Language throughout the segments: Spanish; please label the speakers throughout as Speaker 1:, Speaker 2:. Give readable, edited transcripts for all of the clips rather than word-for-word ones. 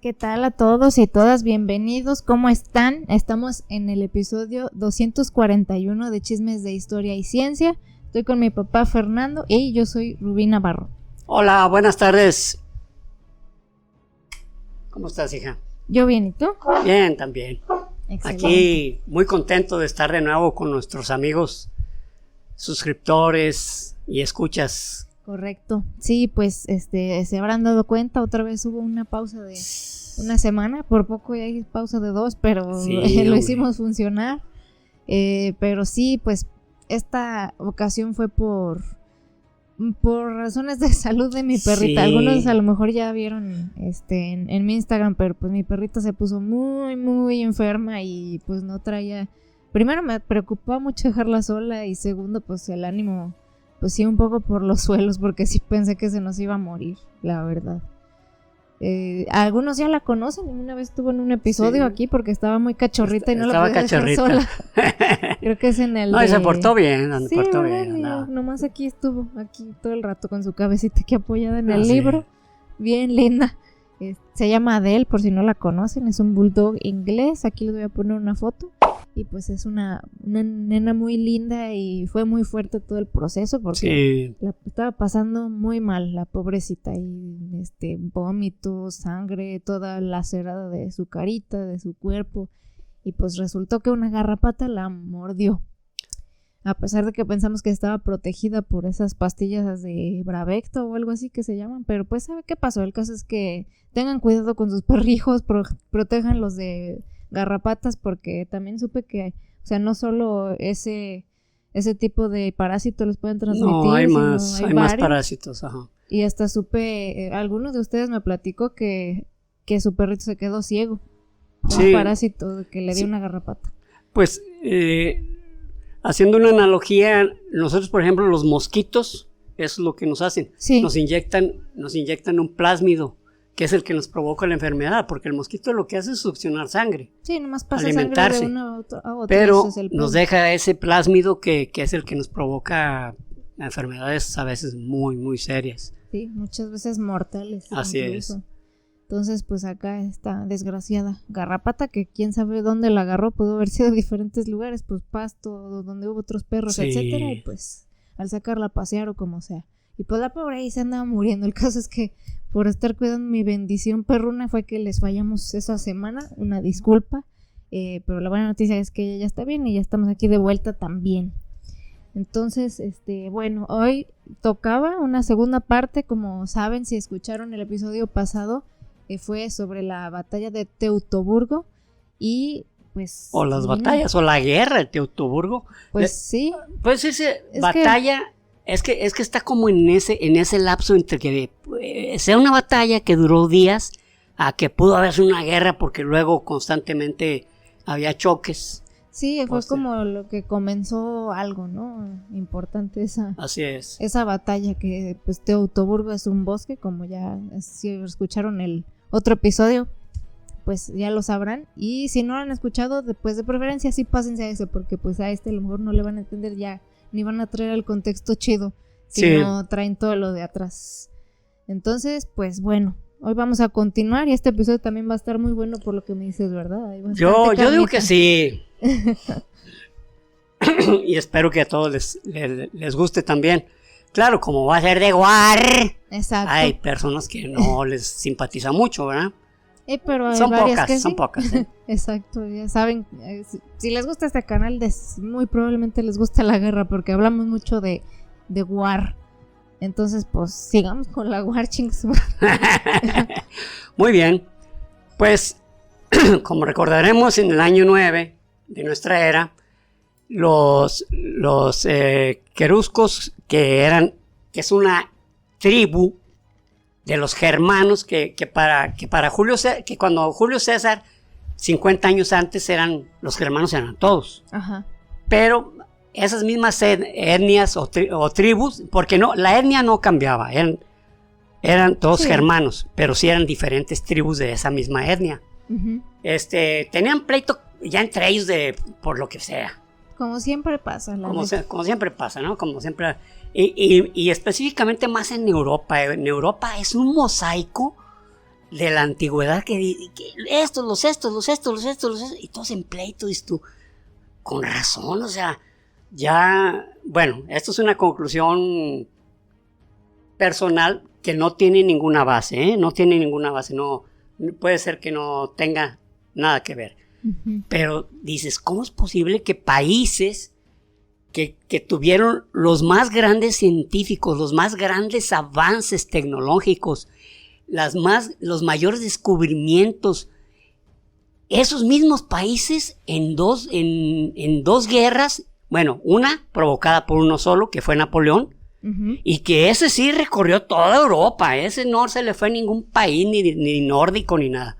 Speaker 1: ¿Qué tal a todos y todas? Bienvenidos, ¿cómo están? Estamos en el episodio 241 de Chismes de Historia y Ciencia. Estoy con mi papá Fernando y yo soy Rubí Navarro.
Speaker 2: Hola, buenas tardes. ¿Cómo estás, hija?
Speaker 1: Yo bien, ¿y tú?
Speaker 2: Bien, también.
Speaker 1: Excelente.
Speaker 2: Aquí muy contento de estar de nuevo con nuestros amigos, suscriptores y escuchas.
Speaker 1: Correcto. Sí, pues se habrán dado cuenta, otra vez hubo una pausa de una semana, por poco ya hay pausa de 2, pero
Speaker 2: Sí,
Speaker 1: lo hicimos funcionar. Pero sí, pues esta ocasión fue por razones de salud de mi perrita.
Speaker 2: Sí.
Speaker 1: Algunos a lo mejor ya vieron en mi Instagram, pero pues mi perrita se puso muy, muy enferma y pues no traía... Primero me preocupaba mucho dejarla sola y segundo pues el ánimo... Pues sí, un poco por los suelos, porque sí pensé que se nos iba a morir, la verdad. Algunos ya la conocen, una vez estuvo en un episodio aquí porque estaba muy cachorrita y no la podía dejar sola. Creo que es en el
Speaker 2: No, y se portó bien,
Speaker 1: sí,
Speaker 2: portó
Speaker 1: bien.
Speaker 2: No.
Speaker 1: Nomás aquí estuvo, aquí todo el rato con su cabecita aquí apoyada en el
Speaker 2: sí.
Speaker 1: libro. Bien linda. Se llama Adele, por si no la conocen, es un bulldog inglés. Aquí les voy a poner una foto. Y pues es una nena muy linda y fue muy fuerte todo el proceso porque la estaba pasando muy mal la pobrecita y vómitos, sangre, toda lacerada de su carita, de su cuerpo y pues resultó que una garrapata la mordió. A pesar de que pensamos que estaba protegida por esas pastillas de Bravecto o algo así que se llaman, pero pues ¿sabe qué pasó? El caso es que tengan cuidado con sus perrijos, protéjanlos de garrapatas porque también supe que, o sea, no solo ese tipo de parásitos los pueden transmitir.
Speaker 2: No, hay más parásitos, ajá.
Speaker 1: Y hasta supe, algunos de ustedes me platicó que su perrito se quedó ciego. Sí. Un parásito que le dio una garrapata.
Speaker 2: Pues, haciendo una analogía, nosotros, por ejemplo, los mosquitos, eso es lo que nos hacen.
Speaker 1: Sí.
Speaker 2: Nos inyectan un plásmido, que es el que nos provoca la enfermedad, porque el mosquito lo que hace es succionar sangre.
Speaker 1: Sí, nomás pasa
Speaker 2: alimentarse,
Speaker 1: sangre de una a otra.
Speaker 2: Pero nos deja ese plásmido que es el que nos provoca enfermedades a veces muy, muy serias.
Speaker 1: Sí, muchas veces mortales.
Speaker 2: Así
Speaker 1: incluso.
Speaker 2: Es.
Speaker 1: Entonces, pues acá esta desgraciada garrapata, que quién sabe dónde la agarró, pudo haber sido de diferentes lugares, pues pasto, donde hubo otros perros,
Speaker 2: sí.
Speaker 1: etcétera, y pues al sacarla a pasear o como sea. Y pues la pobre ahí se andaba muriendo. El caso es que por estar cuidando mi bendición perruna fue que les fallamos esa semana, una disculpa, pero la buena noticia es que ella ya está bien y ya estamos aquí de vuelta también. Entonces, bueno, hoy tocaba una segunda parte, como saben, si escucharon el episodio pasado, fue sobre la batalla de Teutoburgo y pues...
Speaker 2: O las batallas, o la guerra de Teutoburgo.
Speaker 1: Pues sí.
Speaker 2: Pues ese batalla... Es que está como en ese lapso entre que sea una batalla que duró días a que pudo haberse una guerra porque luego constantemente había choques.
Speaker 1: Sí, fue como lo que comenzó algo, ¿no? Importante
Speaker 2: Así es.
Speaker 1: Esa batalla que pues Teutoburgo es un bosque, como ya si escucharon el otro episodio, pues ya lo sabrán. Y si no lo han escuchado, pues de preferencia sí pásense a ese, porque pues a a lo mejor no le van a entender ya, ni van a traer el contexto chido si no traen todo lo de atrás. Entonces, pues bueno, hoy vamos a continuar y este episodio también va a estar muy bueno por lo que me dices, ¿verdad?
Speaker 2: Yo digo que sí. Y espero que a todos les guste también. Claro, como va a ser de War, hay personas que no les simpatiza mucho, ¿verdad?
Speaker 1: Pero hay
Speaker 2: son
Speaker 1: varias
Speaker 2: pocas,
Speaker 1: que
Speaker 2: son
Speaker 1: sí.
Speaker 2: pocas.
Speaker 1: Exacto, ya saben, si les gusta este canal, muy probablemente les gusta la guerra, porque hablamos mucho de War. Entonces, pues, sigamos con la War, chings.
Speaker 2: Muy bien. Pues, como recordaremos, en el año 9 de nuestra era, los queruscos, que es una tribu de los germanos que cuando Julio César 50 años antes los germanos eran todos.
Speaker 1: Ajá.
Speaker 2: Pero esas mismas etnias o tribus, porque la etnia no cambiaba, eran todos germanos, pero sí eran diferentes tribus de esa misma etnia.
Speaker 1: Uh-huh.
Speaker 2: Tenían pleito ya entre ellos por lo que sea.
Speaker 1: Como siempre pasa.
Speaker 2: Como siempre pasa, ¿no? Como siempre. Y específicamente más en Europa. En Europa es un mosaico de la antigüedad que estos, los estos, y todos en pleito, dices tú, con razón, o sea, ya, bueno, esto es una conclusión personal que no tiene ninguna base, no tiene ninguna base, no puede ser que no tenga nada que ver. Uh-huh. Pero dices, ¿cómo es posible que países que tuvieron los más grandes científicos, los más grandes avances tecnológicos, los mayores descubrimientos, esos mismos países en dos guerras, bueno, una provocada por uno solo, que fue Napoleón, uh-huh, y que ese sí recorrió toda Europa, ese no se le fue a ningún país, ni nórdico, ni nada.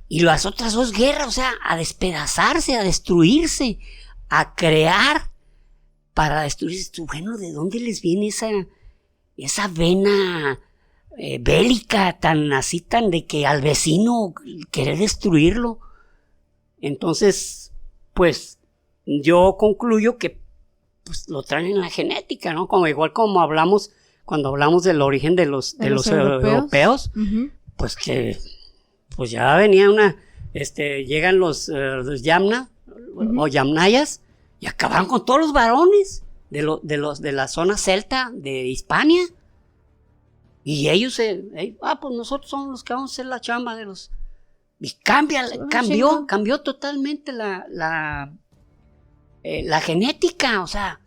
Speaker 2: Y las otras dos guerras, o sea, a despedazarse, a destruirse, a crear para destruirse. Bueno, ¿de dónde les viene esa vena bélica tan de que al vecino querer destruirlo? Entonces, pues, yo concluyo que pues, lo traen en la genética, ¿no? Igual como hablamos, cuando hablamos del origen de los europeos, uh-huh, pues que pues ya venía llegan los Yamna, uh-huh, o Yamnayas, y acabaron con todos los varones de la zona celta de Hispania. Y ellos, pues nosotros somos los que vamos a hacer la chamba de los... Y cambió totalmente la genética, o sea,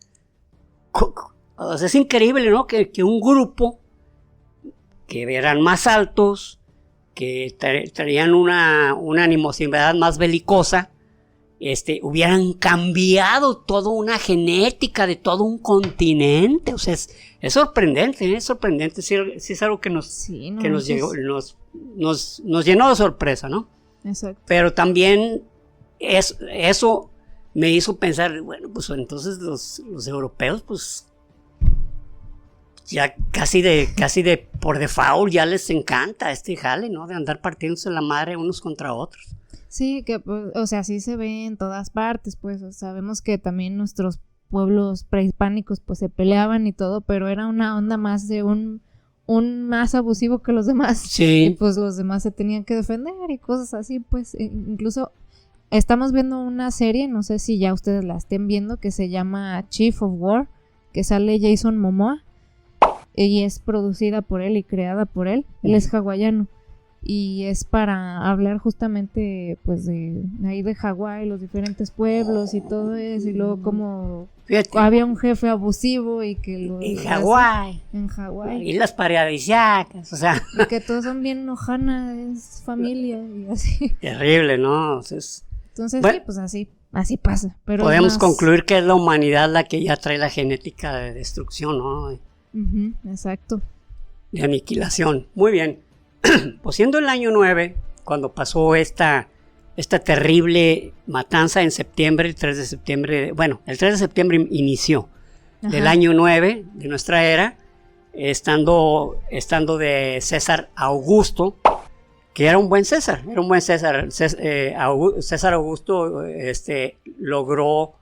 Speaker 2: es increíble, ¿no? Que un grupo que eran más altos, que traían una animosidad más belicosa, hubieran cambiado toda una genética de todo un continente. O sea, es sorprendente, sí es algo que nos llenó de sorpresa, ¿no?
Speaker 1: Exacto.
Speaker 2: Pero también eso me hizo pensar, bueno, pues entonces los europeos, pues ya casi de por default ya les encanta jale, ¿no? De andar partiéndose la madre unos contra otros.
Speaker 1: Sí, que pues, o sea, sí se ve en todas partes, pues sabemos que también nuestros pueblos prehispánicos pues se peleaban y todo, pero era una onda más de un más abusivo que los demás.
Speaker 2: Sí.
Speaker 1: Y pues los demás se tenían que defender y cosas así, pues incluso estamos viendo una serie, no sé si ya ustedes la estén viendo, que se llama Chief of War, que sale Jason Momoa y es producida por él y creada por él. Él es hawaiano y es para hablar justamente pues de ahí de Hawái, los diferentes pueblos y todo eso, y luego como había un jefe abusivo y que lo
Speaker 2: en Hawái y las paradisíacas, o sea,
Speaker 1: y que todos son bien Ohana, es familia y así.
Speaker 2: Terrible, ¿no?
Speaker 1: Entonces bueno, sí, pues así pasa. Pero
Speaker 2: podemos concluir que es la humanidad la que ya trae la genética de destrucción, ¿no?
Speaker 1: Uh-huh, exacto.
Speaker 2: De aniquilación. Muy bien. Pues siendo el año 9, cuando pasó esta terrible matanza en septiembre, el 3 de septiembre, bueno, el 3 de septiembre inició, ajá, del año 9 de nuestra era, estando de César Augusto, que era un buen César. César Augusto logró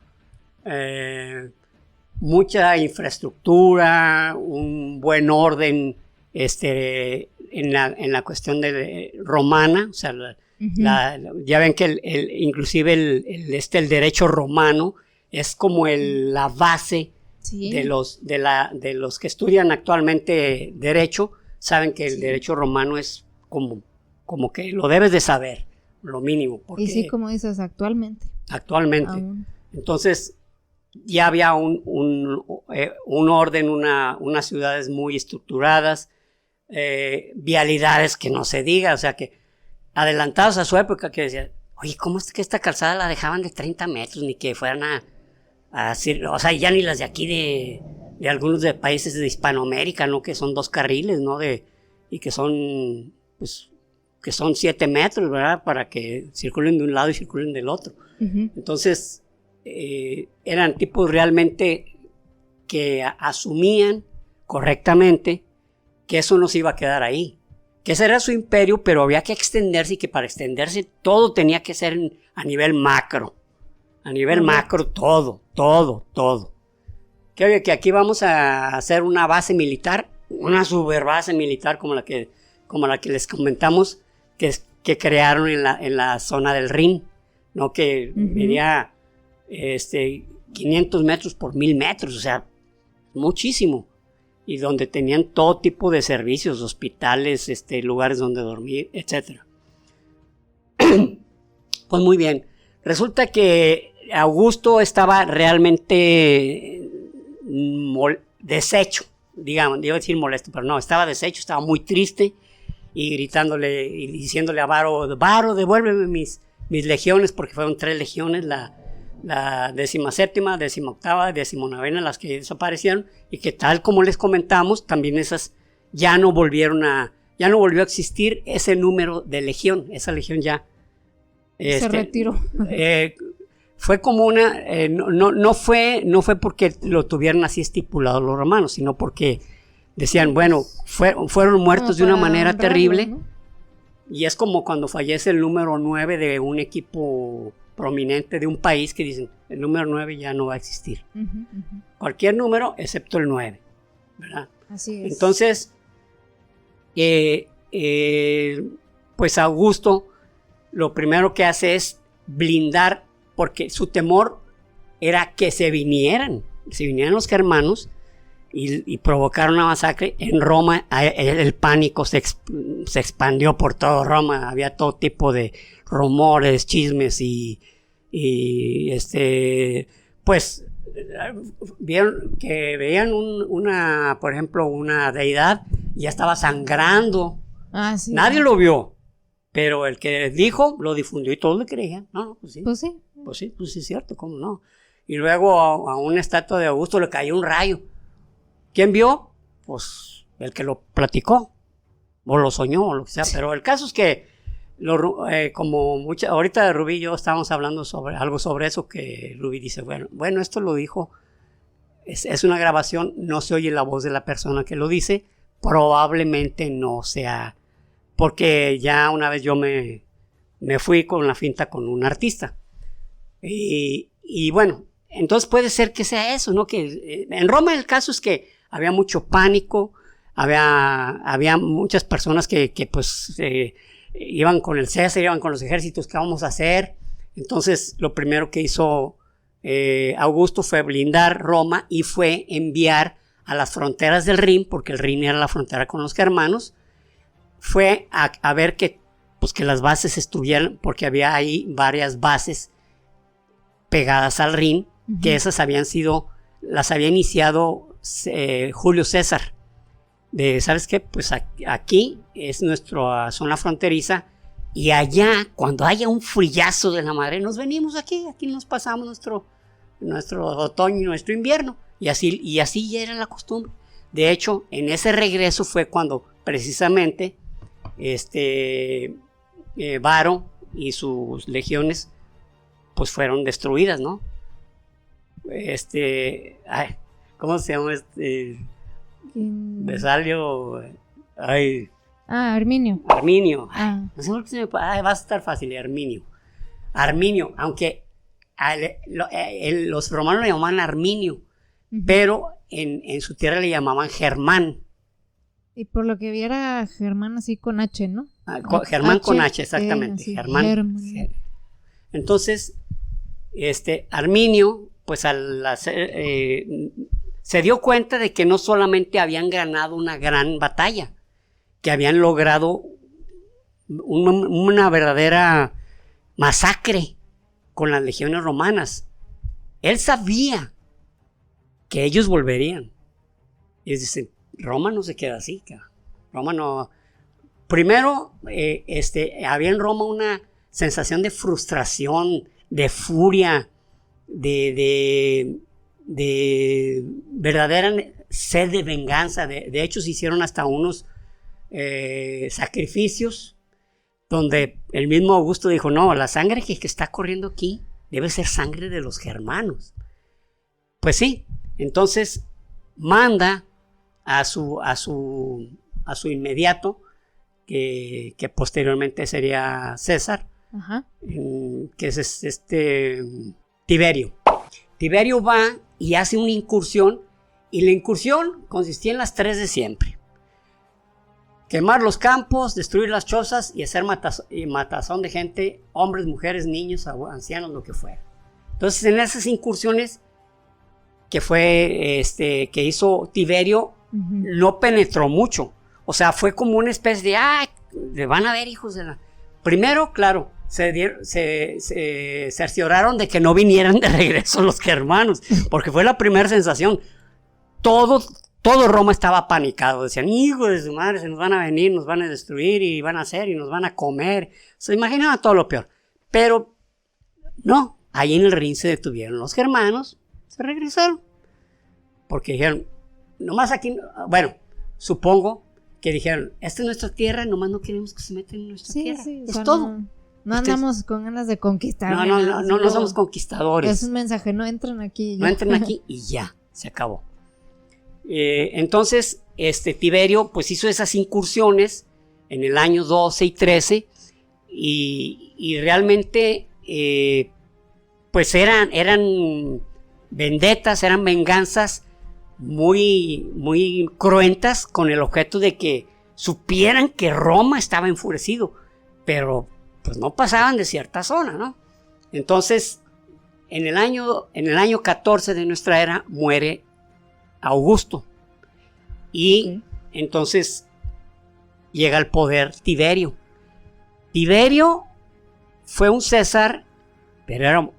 Speaker 2: mucha infraestructura, un buen orden en la cuestión romana, o sea, uh-huh, ya ven que inclusive el derecho romano es como la base, sí, de los que estudian actualmente derecho, saben que el, sí, derecho romano es como que lo debes de saber, lo mínimo. Porque,
Speaker 1: y sí, como dices, actualmente.
Speaker 2: Aún. Entonces, ya había un orden, unas ciudades muy estructuradas, vialidades que no se diga, o sea que adelantados a su época, que decían, oye, ¿cómo es que esta calzada la dejaban de 30 metros, ni que fueran a o sea, ya ni las de aquí de algunos de países de Hispanoamérica, ¿no? Que son 2 carriles, ¿no? Y que son, pues, que son 7 metros, ¿verdad? Para que circulen de un lado y circulen del otro. Uh-huh. Entonces, eran tipos realmente que asumían correctamente que eso no se iba a quedar ahí, que ese era su imperio, pero había que extenderse, y que para extenderse todo tenía que ser a nivel macro, todo. Que aquí vamos a hacer una base militar, una super base militar como la que como la que les comentamos, que crearon en la zona del Rin, ¿no? Que medía 500 metros por 1000 metros, o sea, muchísimo. Y donde tenían todo tipo de servicios, hospitales, lugares donde dormir, etc. Pues muy bien. Resulta que Augusto estaba realmente deshecho, digamos, iba a decir molesto, pero no, estaba deshecho, estaba muy triste y gritándole y diciéndole a Varo, Varo, devuélveme mis legiones, porque fueron 3 legiones, la 17ª, 18ª, 19ª, las que desaparecieron, y que tal como les comentamos, también esas ya no volvió a existir ese número de legión, esa legión ya
Speaker 1: se retiró.
Speaker 2: Fue como una, no fue porque lo tuvieran así estipulado los romanos, sino porque decían, bueno, fueron muertos de una manera terrible, ¿no? Y es como cuando fallece el número 9 de un equipo prominente de un país, que dicen, el número 9 ya no va a existir. Cualquier número excepto el 9, ¿verdad?
Speaker 1: Así es.
Speaker 2: Entonces, pues Augusto lo primero que hace es blindar, porque su temor era que se vinieran los germanos y provocaron una masacre. En Roma el pánico se expandió por todo Roma, había todo tipo de rumores, chismes y pues veían por ejemplo, una deidad y ya estaba sangrando.
Speaker 1: Sí,
Speaker 2: nadie lo vio, pero el que dijo lo difundió y todos le creían. Pues sí. Pues sí, es cierto, cómo no. Y luego a una estatua de Augusto le cayó un rayo. ¿Quién vio? Pues el que lo platicó, o lo soñó, o lo que sea. Pero el caso es que, ahorita Rubí y yo estábamos hablando sobre eso, que Rubí dice, bueno, esto lo dijo, es una grabación, no se oye la voz de la persona que lo dice, probablemente no sea, porque ya una vez yo me fui con la finta con un artista. Y bueno, entonces puede ser que sea eso, ¿no? Que en Roma el caso es que había mucho pánico, había muchas personas que pues iban con el César, iban con los ejércitos, ¿qué vamos a hacer? Entonces lo primero que hizo Augusto fue blindar Roma y fue enviar a las fronteras del Rin, porque el Rin era la frontera con los germanos, fue a ver que las bases estuvieran, porque había ahí varias bases pegadas al Rin, que esas las había iniciado Julio César. ¿Sabes qué? Pues aquí es nuestra zona fronteriza, y allá, cuando haya un frillazo de la madre, nos venimos aquí nos pasamos nuestro otoño y nuestro invierno, y así ya era la costumbre. De hecho, en ese regreso fue cuando precisamente Varo y sus legiones pues fueron destruidas, ¿no? ¿Cómo se llama Vesalio?
Speaker 1: Arminio.
Speaker 2: No sé por qué va a estar fácil, Arminio, aunque los romanos le llamaban Arminio, pero en su tierra le llamaban Germán.
Speaker 1: Y por lo que viera Germán así con H, ¿no?
Speaker 2: Germán con H, exactamente.
Speaker 1: Sí,
Speaker 2: Germán. Entonces, Arminio, pues se dio cuenta de que no solamente habían ganado una gran batalla, que habían logrado una verdadera masacre con las legiones romanas. Él sabía que ellos volverían. Y dice, Roma no se queda así, Roma no. Primero, había en Roma una sensación de frustración, de furia, de verdadera sed de venganza. De hecho, se hicieron hasta unos sacrificios donde el mismo Augusto dijo, no, la sangre que está corriendo aquí debe ser sangre de los germanos. Pues sí, entonces manda a su inmediato, que posteriormente sería César, que es Tiberio. Tiberio va y hace una incursión, y la incursión consistía en las 3 de siempre. quemar los campos, destruir las chozas y hacer matazón de gente, hombres, mujeres, niños, ancianos, lo que fuera. Entonces, en esas incursiones que que hizo Tiberio, no penetró mucho. O sea, fue como una especie de, van a ver, hijos de la... Primero, claro, se cercioraron de que no vinieran de regreso los germanos, porque fue la primera sensación. Todo Roma estaba panicado. Decían, hijos de su madre, se nos van a venir, nos van a destruir y van a hacer y nos van a comer. Se imaginaban todo lo peor. Pero no, ahí en el Rin se detuvieron los germanos, se regresaron. Porque dijeron, nomás aquí, bueno, supongo que dijeron, esta es nuestra tierra, nomás no queremos que se metan en nuestra tierra. Sí, es todo.
Speaker 1: No andamos con ganas de conquistar.
Speaker 2: No somos conquistadores.
Speaker 1: Es un mensaje, no entren aquí.
Speaker 2: No entren aquí y ya, se acabó. Entonces, Tiberio pues hizo esas incursiones en el año 12 y 13 y realmente pues eran vendetas, eran venganzas muy, muy cruentas con el objeto de que supieran que Roma estaba enfurecido, pero pues no pasaban de cierta zona, ¿no? Entonces, en el año 14 de nuestra era muere Augusto y entonces llega al poder Tiberio. Tiberio fue un César, pero era un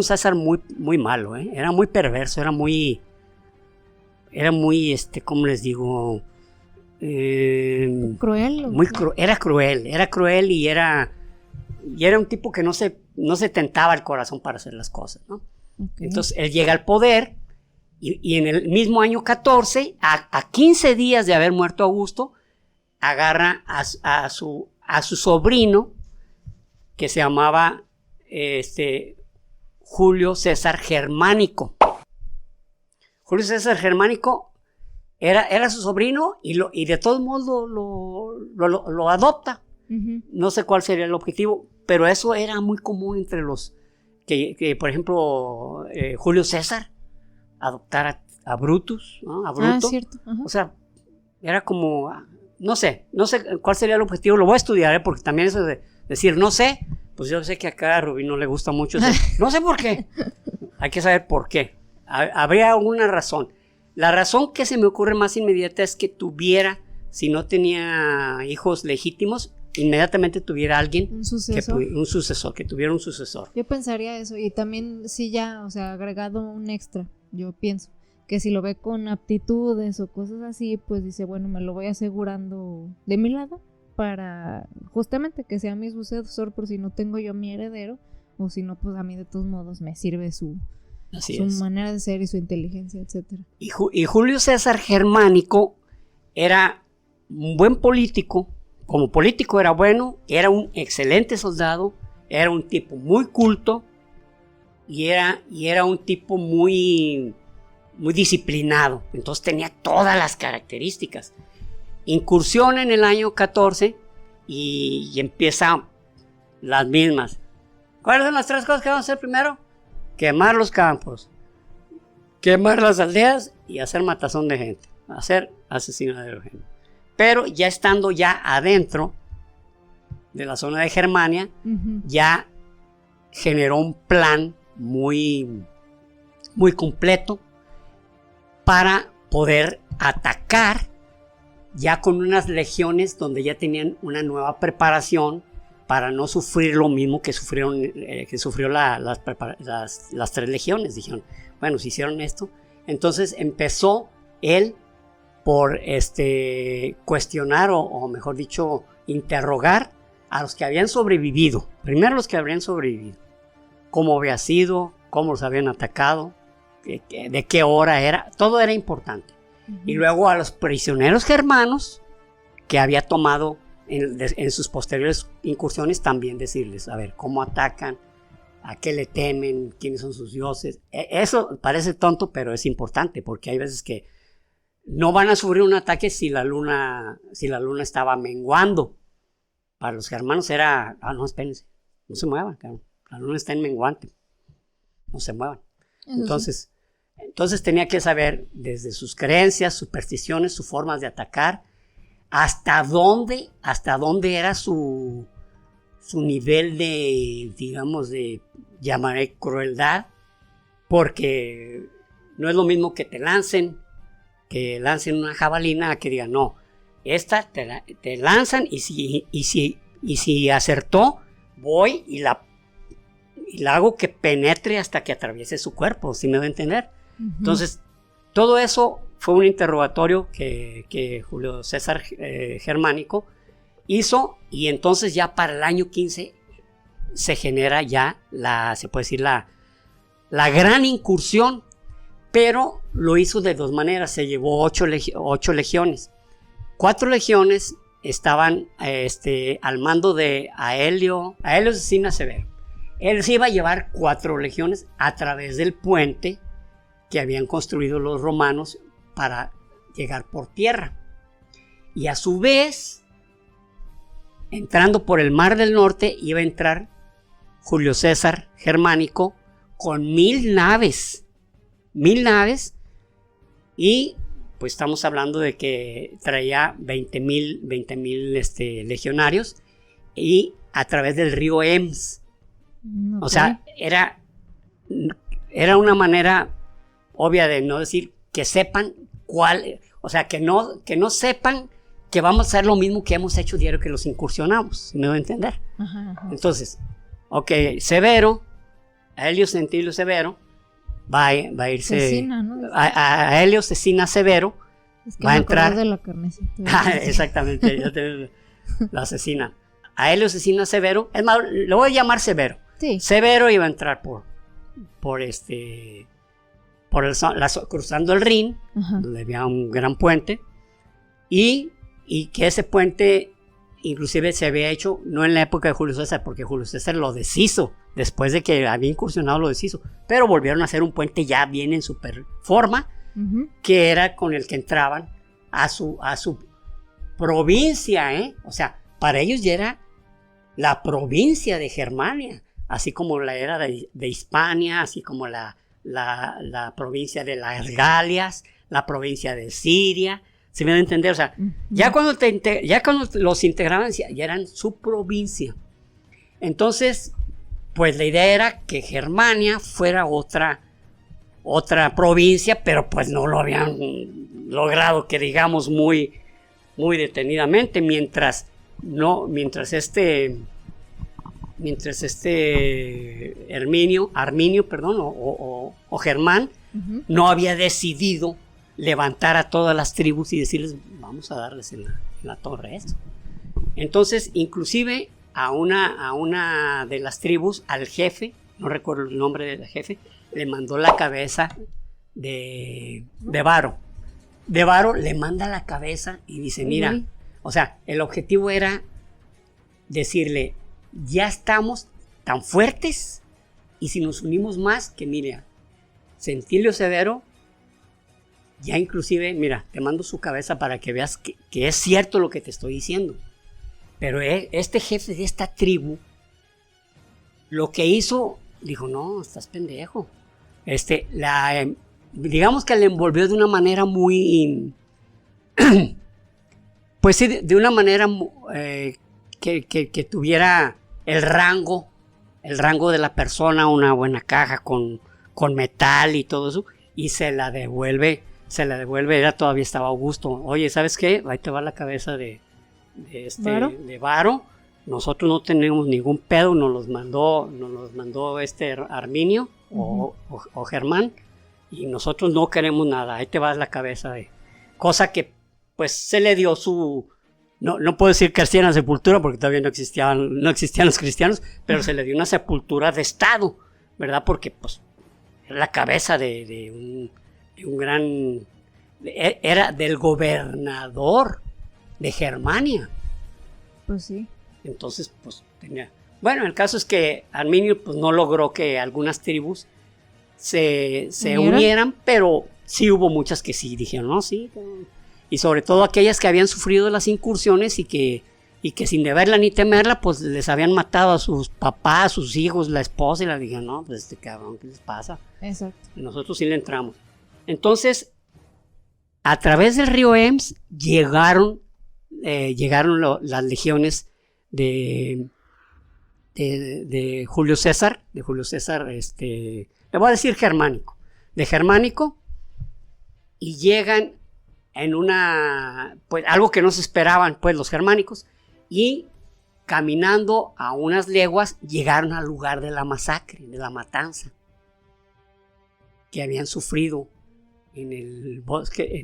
Speaker 2: César muy, muy malo, era muy perverso, era muy, ¿cómo les digo?
Speaker 1: Cruel.
Speaker 2: Era cruel y era un tipo que no se tentaba el corazón para hacer las cosas, ¿no? Okay. Entonces él llega al poder y en el mismo año 14, a 15 días de haber muerto Augusto, agarra a su sobrino que se llamaba Julio César Germánico. Julio César Germánico era su sobrino y de todos modos lo adopta. Uh-huh. No sé cuál sería el objetivo, pero eso era muy común entre los que por ejemplo, Julio César adoptara a Brutus, ¿no? A Bruto.
Speaker 1: Cierto. Uh-huh.
Speaker 2: O sea, era como, no sé cuál sería el objetivo, lo voy a estudiar, porque también eso de decir no sé, pues yo sé que acá a Rubí no le gusta mucho eso. No sé por qué, hay que saber por qué, habría alguna razón. La razón que se me ocurre más inmediata es que si no tenía hijos legítimos, inmediatamente tuviera alguien,
Speaker 1: un sucesor,
Speaker 2: que tuviera un sucesor.
Speaker 1: Yo pensaría eso, y también sí ya, o sea, agregado un extra, yo pienso, que si lo ve con aptitudes o cosas así, pues dice, bueno, me lo voy asegurando de mi lado, para justamente que sea mi sucesor por si no tengo yo mi heredero, o si no, pues a mí de todos modos me sirve su manera de ser y su inteligencia, etcétera.
Speaker 2: Y Julio César Germánico era un buen político. Como político era bueno, era un excelente soldado, era un tipo muy culto y era un tipo muy, muy disciplinado. Entonces tenía todas las características. Incursiona en el año 14 y empieza las mismas. ¿Cuáles son las 3 cosas que vamos a hacer primero? Quemar los campos, quemar las aldeas y hacer matazón de gente, hacer asesinato de gente. Pero ya estando ya adentro de la zona de Germania, uh-huh, ya generó un plan muy, muy completo para poder atacar ya con unas legiones donde ya tenían una nueva preparación para no sufrir lo mismo que sufrió las 3 legiones. Dijeron, bueno, si hicieron esto, entonces empezó él por cuestionar o mejor dicho, interrogar a los que habían sobrevivido. Primero los que habrían sobrevivido. Cómo había sido, cómo los habían atacado, de qué hora era, todo era importante. Uh-huh. Y luego a los prisioneros germanos que había tomado en sus posteriores incursiones, también decirles, a ver, cómo atacan, a qué le temen, quiénes son sus dioses. Eso parece tonto, pero es importante, porque hay veces que no van a sufrir un ataque si la luna estaba menguando. Para los germanos era, no, espérense, no se muevan, claro. La luna está en menguante, no se muevan. Entonces tenía que saber desde sus creencias, supersticiones, sus formas de atacar, hasta dónde era su nivel de, digamos, de llamaré crueldad, porque no es lo mismo que lancen una jabalina a que digan, no, esta te lanzan y si acertó, voy y la hago que penetre hasta que atraviese su cuerpo, ¿sí me va a entender? Uh-huh. Entonces, todo eso fue un interrogatorio que Julio César Germánico hizo, y entonces ya para el año 15 se genera ya se puede decir la gran incursión, pero lo hizo de dos maneras. Se llevó 8 legiones. 4 legiones estaban al mando de Aelio Cecina Severo. Él se iba a llevar 4 legiones a través del puente que habían construido los romanos para llegar por tierra. Y a su vez, entrando por el Mar del Norte, iba a entrar Julio César Germánico con 1000 naves. 1000 naves, y pues estamos hablando de que traía 20,000 legionarios, y a través del río Ems. Okay. O sea, era una manera obvia de no decir que sepan cuál, o sea, que no sepan que vamos a hacer lo mismo que hemos hecho diario que los incursionamos, ¿sí me voy a entender? Ajá. Entonces, ok, Severo, Aelio Centilio Severo, va a irse Cecina, ¿no? a Aelio Cecina Severo, es que va a entrar de la carnecita. Exactamente, ya te la asesina. Aelio Cecina Severo, es más, lo voy a llamar Severo. Sí. Severo iba a entrar cruzando el Rin, ajá, donde había un gran puente, y que ese puente inclusive se había hecho no en la época de Julio César, porque Julio César lo deshizo, después de que había incursionado lo deshizo, pero volvieron a hacer un puente ya bien en super forma, uh-huh, que era con el que entraban a su provincia, o sea, para ellos ya era la provincia de Germania, así como la era de Hispania, así como la provincia de las Galias, la provincia de Siria. ¿Se me da a entender? O sea, uh-huh, ya cuando los integraban, ya eran su provincia. Entonces, pues la idea era que Germania fuera otra provincia, pero pues no lo habían logrado, que digamos muy, muy detenidamente, mientras Arminio, o Germán, uh-huh, no había decidido levantar a todas las tribus y decirles, vamos a darles en la torre esto. Entonces, inclusive a una de las tribus, al jefe, no recuerdo el nombre del jefe, le mandó la cabeza de Varo. De Varo le manda la cabeza y dice, mira, uh-huh, o sea, el objetivo era decirle, ya estamos tan fuertes, y si nos unimos más, que mira, Centilio Severo, ya inclusive, mira, te mando su cabeza para que veas que es cierto lo que te estoy diciendo. Pero este jefe de esta tribu, lo que hizo, dijo, no, estás pendejo. Digamos que le envolvió de una manera muy, pues sí, de una manera que tuviera el rango de la persona, una buena caja con metal y todo eso, y se la devuelve, ella todavía estaba Augusto. Oye, ¿sabes qué? Ahí te va la cabeza de Varo. Nosotros no tenemos ningún pedo, nos los mandó Arminio, uh-huh, o Germán, y nosotros no queremos nada. Ahí te va la cabeza cosa que pues se le dio no puedo decir cristiana sepultura, porque todavía no existían los cristianos, pero se le dio una sepultura de estado, ¿verdad? Porque pues era la cabeza de un gran, era del gobernador de Germania.
Speaker 1: Pues sí.
Speaker 2: Entonces, pues tenía. Bueno, el caso es que Arminio pues no logró que algunas tribus se unieran, pero sí hubo muchas que sí dijeron, no, sí. Y sobre todo aquellas que habían sufrido las incursiones y que sin deberla ni temerla, pues les habían matado a sus papás, a sus hijos, la esposa, y les dijeron, no, pues cabrón, ¿qué les pasa? Exacto. Y nosotros sí le entramos. Entonces, a través del río Ems llegaron llegaron las legiones de Julio César, le voy a decir germánico, de germánico, y llegan en pues algo que no se esperaban, pues los germánicos, y caminando a unas leguas llegaron al lugar de la masacre, de la matanza, que habían sufrido en el bosque,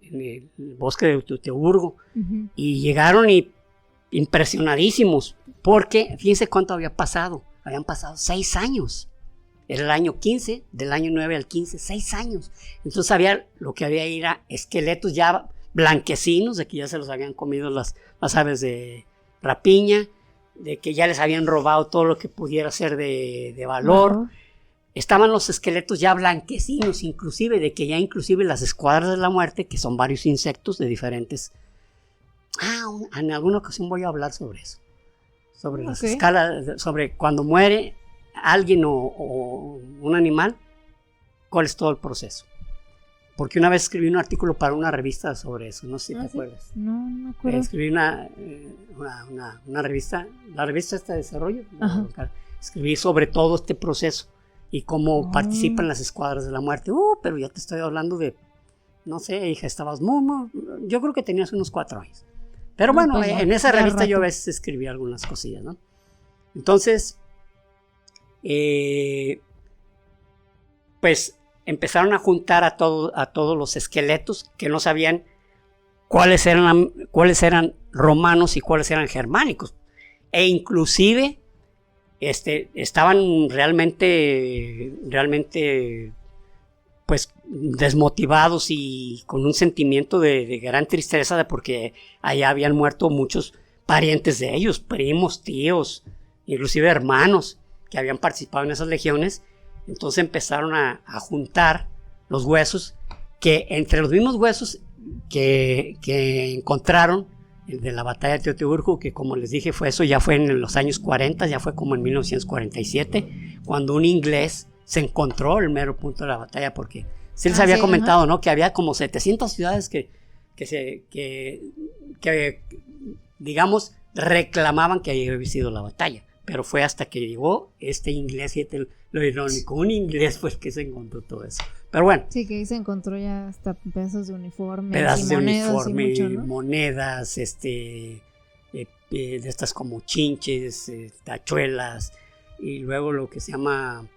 Speaker 2: en el bosque de Teutoburgo, y llegaron impresionadísimos, porque fíjense cuánto había pasado, habían pasado 6 años, era el año 15, del año 9 al 15, 6 años, entonces lo que había era esqueletos ya blanquecinos, de que ya se los habían comido las aves de rapiña, de que ya les habían robado todo lo que pudiera ser de valor. Estaban los esqueletos ya blanquecinos, inclusive, de que ya inclusive las escuadras de la muerte, que son varios insectos de diferentes... en alguna ocasión voy a hablar sobre eso, sobre las escalas, sobre cuando muere alguien o un animal, cuál es todo el proceso. Porque una vez escribí un artículo para una revista sobre eso, no sé si te acuerdas.
Speaker 1: No me acuerdo.
Speaker 2: Escribí una revista, la revista esta de desarrollo, escribí sobre todo este proceso y cómo participan las escuadras de la muerte. Pero ya te estoy hablando de, no sé, hija, estabas yo creo que tenías unos 4 años. Pero bueno, pues en esa revista yo a veces escribí algunas cosillas, ¿no? Entonces, pues empezaron a juntar a todos los esqueletos que no sabían cuáles eran romanos y cuáles eran germánicos. E inclusive estaban realmente pues desmotivados y con un sentimiento de gran tristeza, porque allá habían muerto muchos parientes de ellos, primos, tíos, inclusive hermanos que habían participado en esas legiones. Entonces empezaron a juntar los huesos, que entre los mismos huesos que encontraron de la batalla de Teutoburgo, que como les dije ya fue en los años 40, ya fue como en 1947, cuando un inglés se encontró el mero punto de la batalla, porque sí les había comentado, ¿no? Que había como 700 ciudades que digamos, reclamaban que había sido la batalla. Pero fue hasta que llegó este inglés, y lo irónico, un inglés fue el que se encontró todo eso. Pero bueno.
Speaker 1: Sí, que ahí se encontró ya hasta pedazos de uniforme.
Speaker 2: Pedazos de uniforme, ¿no? Monedas, de estas como chinches, tachuelas, y luego lo que se llama,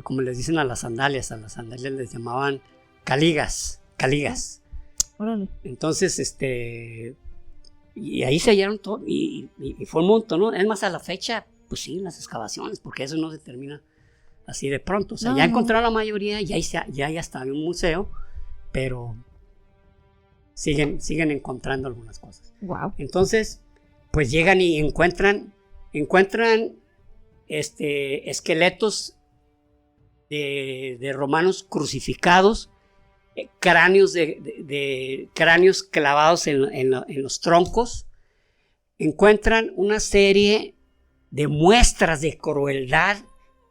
Speaker 2: como les dicen a las sandalias les llamaban caligas.
Speaker 1: Órale.
Speaker 2: Entonces, y ahí se hallaron todo, y fue un montón, ¿no? Es más, a la fecha, pues sí, las excavaciones, porque eso no se termina así de pronto. O sea, ya encontraron la mayoría, ya está en un museo, pero siguen encontrando algunas cosas.
Speaker 1: Wow.
Speaker 2: Entonces, pues llegan y encuentran esqueletos de romanos crucificados, cráneos cráneos clavados en los troncos. Encuentran una serie de muestras de crueldad,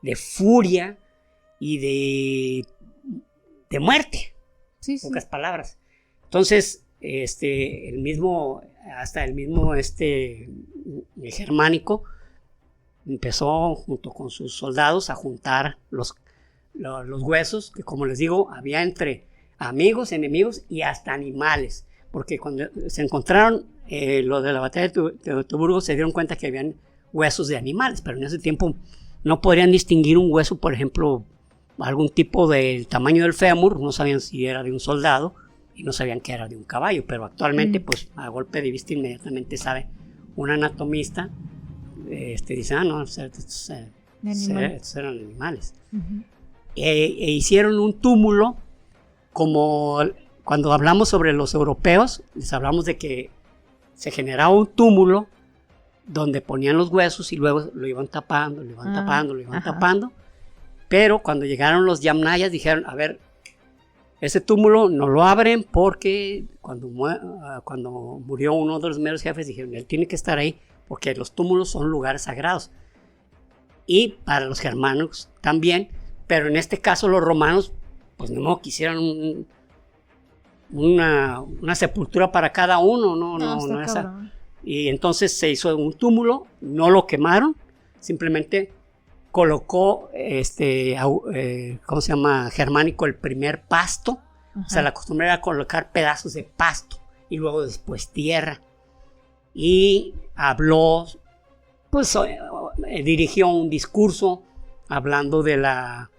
Speaker 2: de furia y de muerte. Sí. Pocas palabras. Entonces, el mismo germánico empezó junto con sus soldados a juntar los huesos, que como les digo, había entre amigos, enemigos y hasta animales, porque cuando se encontraron lo de la batalla de Teutoburgo, se dieron cuenta que habían huesos de animales, pero en ese tiempo no podrían distinguir un hueso, por ejemplo, algún tipo del tamaño del fémur, no sabían si era de un soldado y no sabían que era de un caballo, pero actualmente pues a golpe de vista inmediatamente sabe un anatomista, dice, no, estos eran animales. Hicieron un túmulo, como cuando hablamos sobre los europeos, les hablamos de que se generaba un túmulo donde ponían los huesos y luego lo iban tapando, tapando. Pero cuando llegaron los yamnayas dijeron, a ver, ese túmulo no lo abren porque cuando murió uno de los meros jefes dijeron, él tiene que estar ahí porque los túmulos son lugares sagrados. Y para los germanos también, pero en este caso los romanos pues no quisieran una sepultura para cada uno, no esa. Y entonces se hizo un túmulo, no lo quemaron, simplemente colocó, ¿cómo se llama? Germánico, el primer pasto. Ajá. O sea, la costumbre era colocar pedazos de pasto y luego después tierra. Y habló, pues dirigió un discurso hablando de la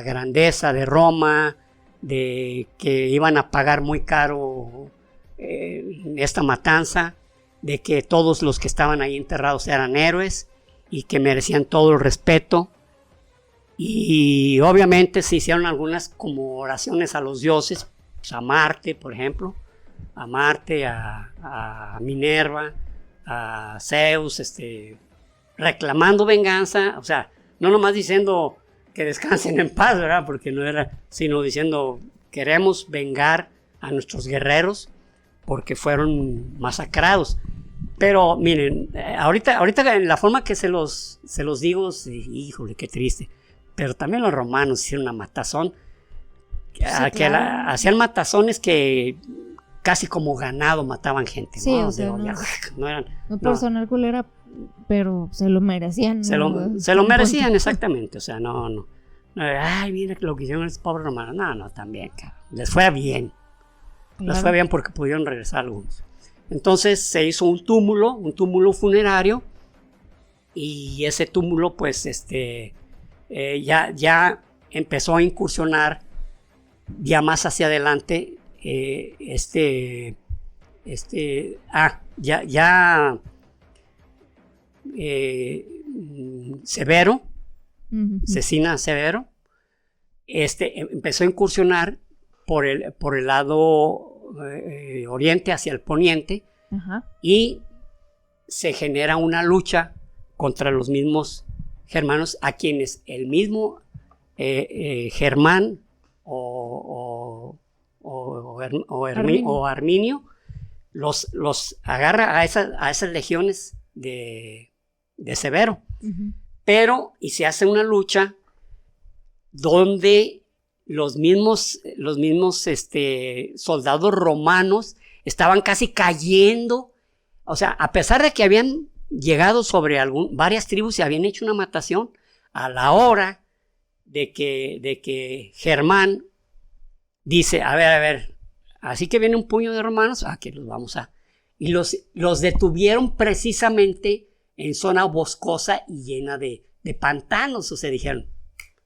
Speaker 2: grandeza de Roma, de que iban a pagar muy caro esta matanza, de que todos los que estaban ahí enterrados eran héroes y que merecían todo el respeto. Y obviamente se hicieron algunas como oraciones a los dioses, pues a Marte, por ejemplo, a Marte, a Minerva, a Zeus, reclamando venganza, o sea, no nomás diciendo que descansen en paz, ¿verdad? Porque no era, sino diciendo, queremos vengar a nuestros guerreros porque fueron masacrados. Pero miren, ahorita en la forma que se los digo, híjole, qué triste. Pero también los romanos hicieron una matazón. Sí, claro. Hacían matazones que casi como ganado mataban gente.
Speaker 1: Sí,
Speaker 2: ¿no?
Speaker 1: o sea,
Speaker 2: no eran.
Speaker 1: No por sonar culera, pero se lo merecían.
Speaker 2: Se lo merecían, exactamente. O sea, no. Ay, mira lo que hicieron los pobres romanos. No, también, cabrón. Les fue bien. Claro. Les fue bien porque pudieron regresar algunos. Entonces se hizo un túmulo funerario. Y ese túmulo, pues, ya empezó a incursionar ya más hacia adelante Severo, Cecina Severo, empezó a incursionar por el lado oriente hacia el poniente. Ajá. Y se genera una lucha contra los mismos germanos, a quienes el mismo Germán o Arminio los agarra a esas legiones de Severo. Uh-huh. Pero, y se hace una lucha donde los mismos soldados romanos estaban casi cayendo. O sea, a pesar de que habían llegado sobre varias tribus y habían hecho una matación, a la hora de que Germán dice, a ver, así que viene un puño de romanos, que los vamos a... Y los detuvieron precisamente en zona boscosa y llena de pantanos. O sea, dijeron,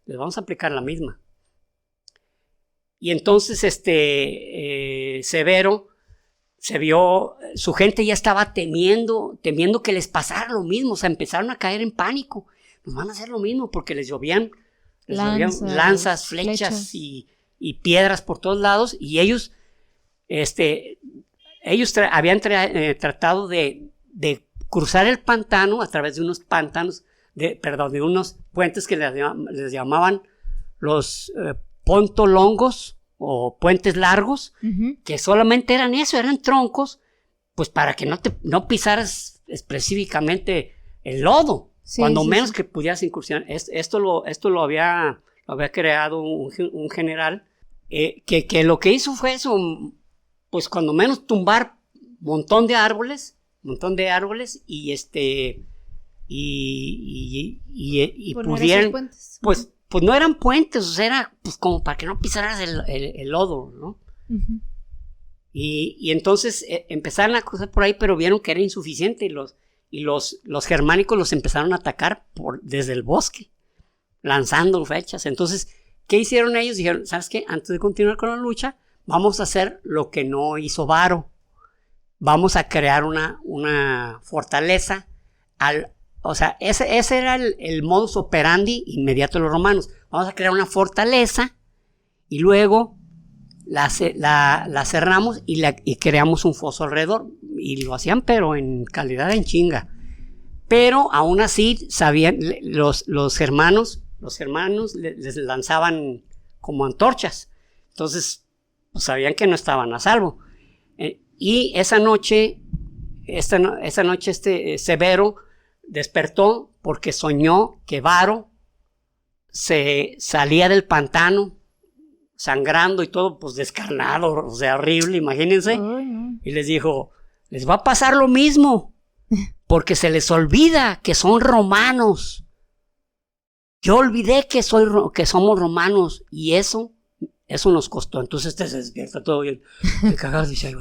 Speaker 2: les vamos a aplicar la misma. Y entonces Severo se vio, su gente ya estaba temiendo que les pasara lo mismo. O sea, empezaron a caer en pánico. Nos van a hacer lo mismo porque les llovían lanzas, flechas y piedras por todos lados. Y ellos habían tratado de cruzar el pantano a través de unos pantanos, de unos puentes que les llamaban los pontolongos o puentes largos, uh-huh. Que solamente eran eso, eran troncos, pues para que no pisaras específicamente el lodo, sí, cuando menos que pudieras incursionar. Esto lo había creado un general que lo que hizo fue eso, pues cuando menos tumbar montón de árboles y pudieran, pues no eran puentes, o sea, era pues como para que no pisaras el lodo, ¿no? Uh-huh. Y entonces empezaron a cruzar por ahí, pero vieron que era insuficiente y los germánicos los empezaron a atacar desde el bosque, lanzando flechas. Entonces, ¿qué hicieron ellos? Dijeron, ¿sabes qué? Antes de continuar con la lucha, vamos a hacer lo que no hizo Varo. Vamos a crear una fortaleza. O sea, ese era el modus operandi inmediato de los romanos. Vamos a crear una fortaleza y luego la cerramos y creamos un foso alrededor. Y lo hacían, pero en calidad en chinga. Pero aún así sabían, los germanos les lanzaban como antorchas. Entonces, pues, sabían que no estaban a salvo. Y esta noche Severo despertó porque soñó que Varo se salía del pantano, sangrando y todo, pues descarnado, o sea, horrible, imagínense.
Speaker 1: No.
Speaker 2: Y les dijo, les va a pasar lo mismo, porque se les olvida que son romanos. Yo olvidé que somos romanos, y eso nos costó. Entonces se despierta todo bien. El cagado dice,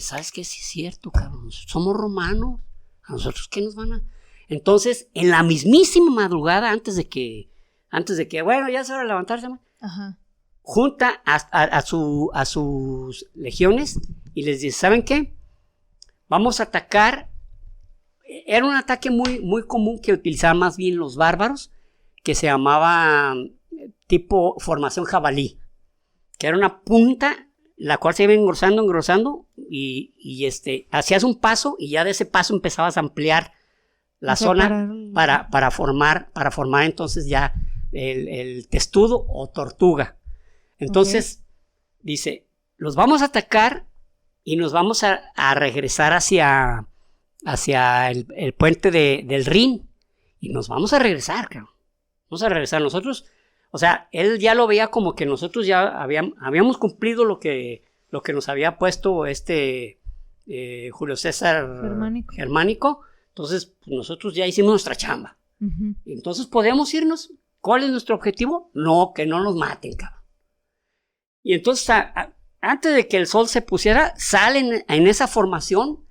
Speaker 2: ¿sabes qué? Sí es cierto, cabrón, somos romanos. ¿A nosotros qué nos van a...? Entonces, en la mismísima madrugada, antes de que, bueno, ya es hora de levantarse,
Speaker 1: Ajá.
Speaker 2: junta a sus legiones y les dice, ¿saben qué? Vamos a atacar. Era un ataque muy, muy común que utilizaban más bien los bárbaros, que se llamaba tipo formación jabalí, que era una punta, la cual se iba engrosando, y hacías un paso, y ya de ese paso empezabas a ampliar la zona para formar entonces ya el testudo o tortuga. Entonces, dice, los vamos a atacar y nos vamos a regresar hacia el puente del Rin, y nos vamos a regresar, cabrón. Vamos a regresar nosotros. O sea, él ya lo veía como que nosotros ya habíamos cumplido lo que nos había puesto Julio César Germánico. Entonces, pues nosotros ya hicimos nuestra chamba. Uh-huh. Entonces, ¿podemos irnos? ¿Cuál es nuestro objetivo? No, que no nos maten, cabrón. Y entonces, antes de que el sol se pusiera, salen en esa formación,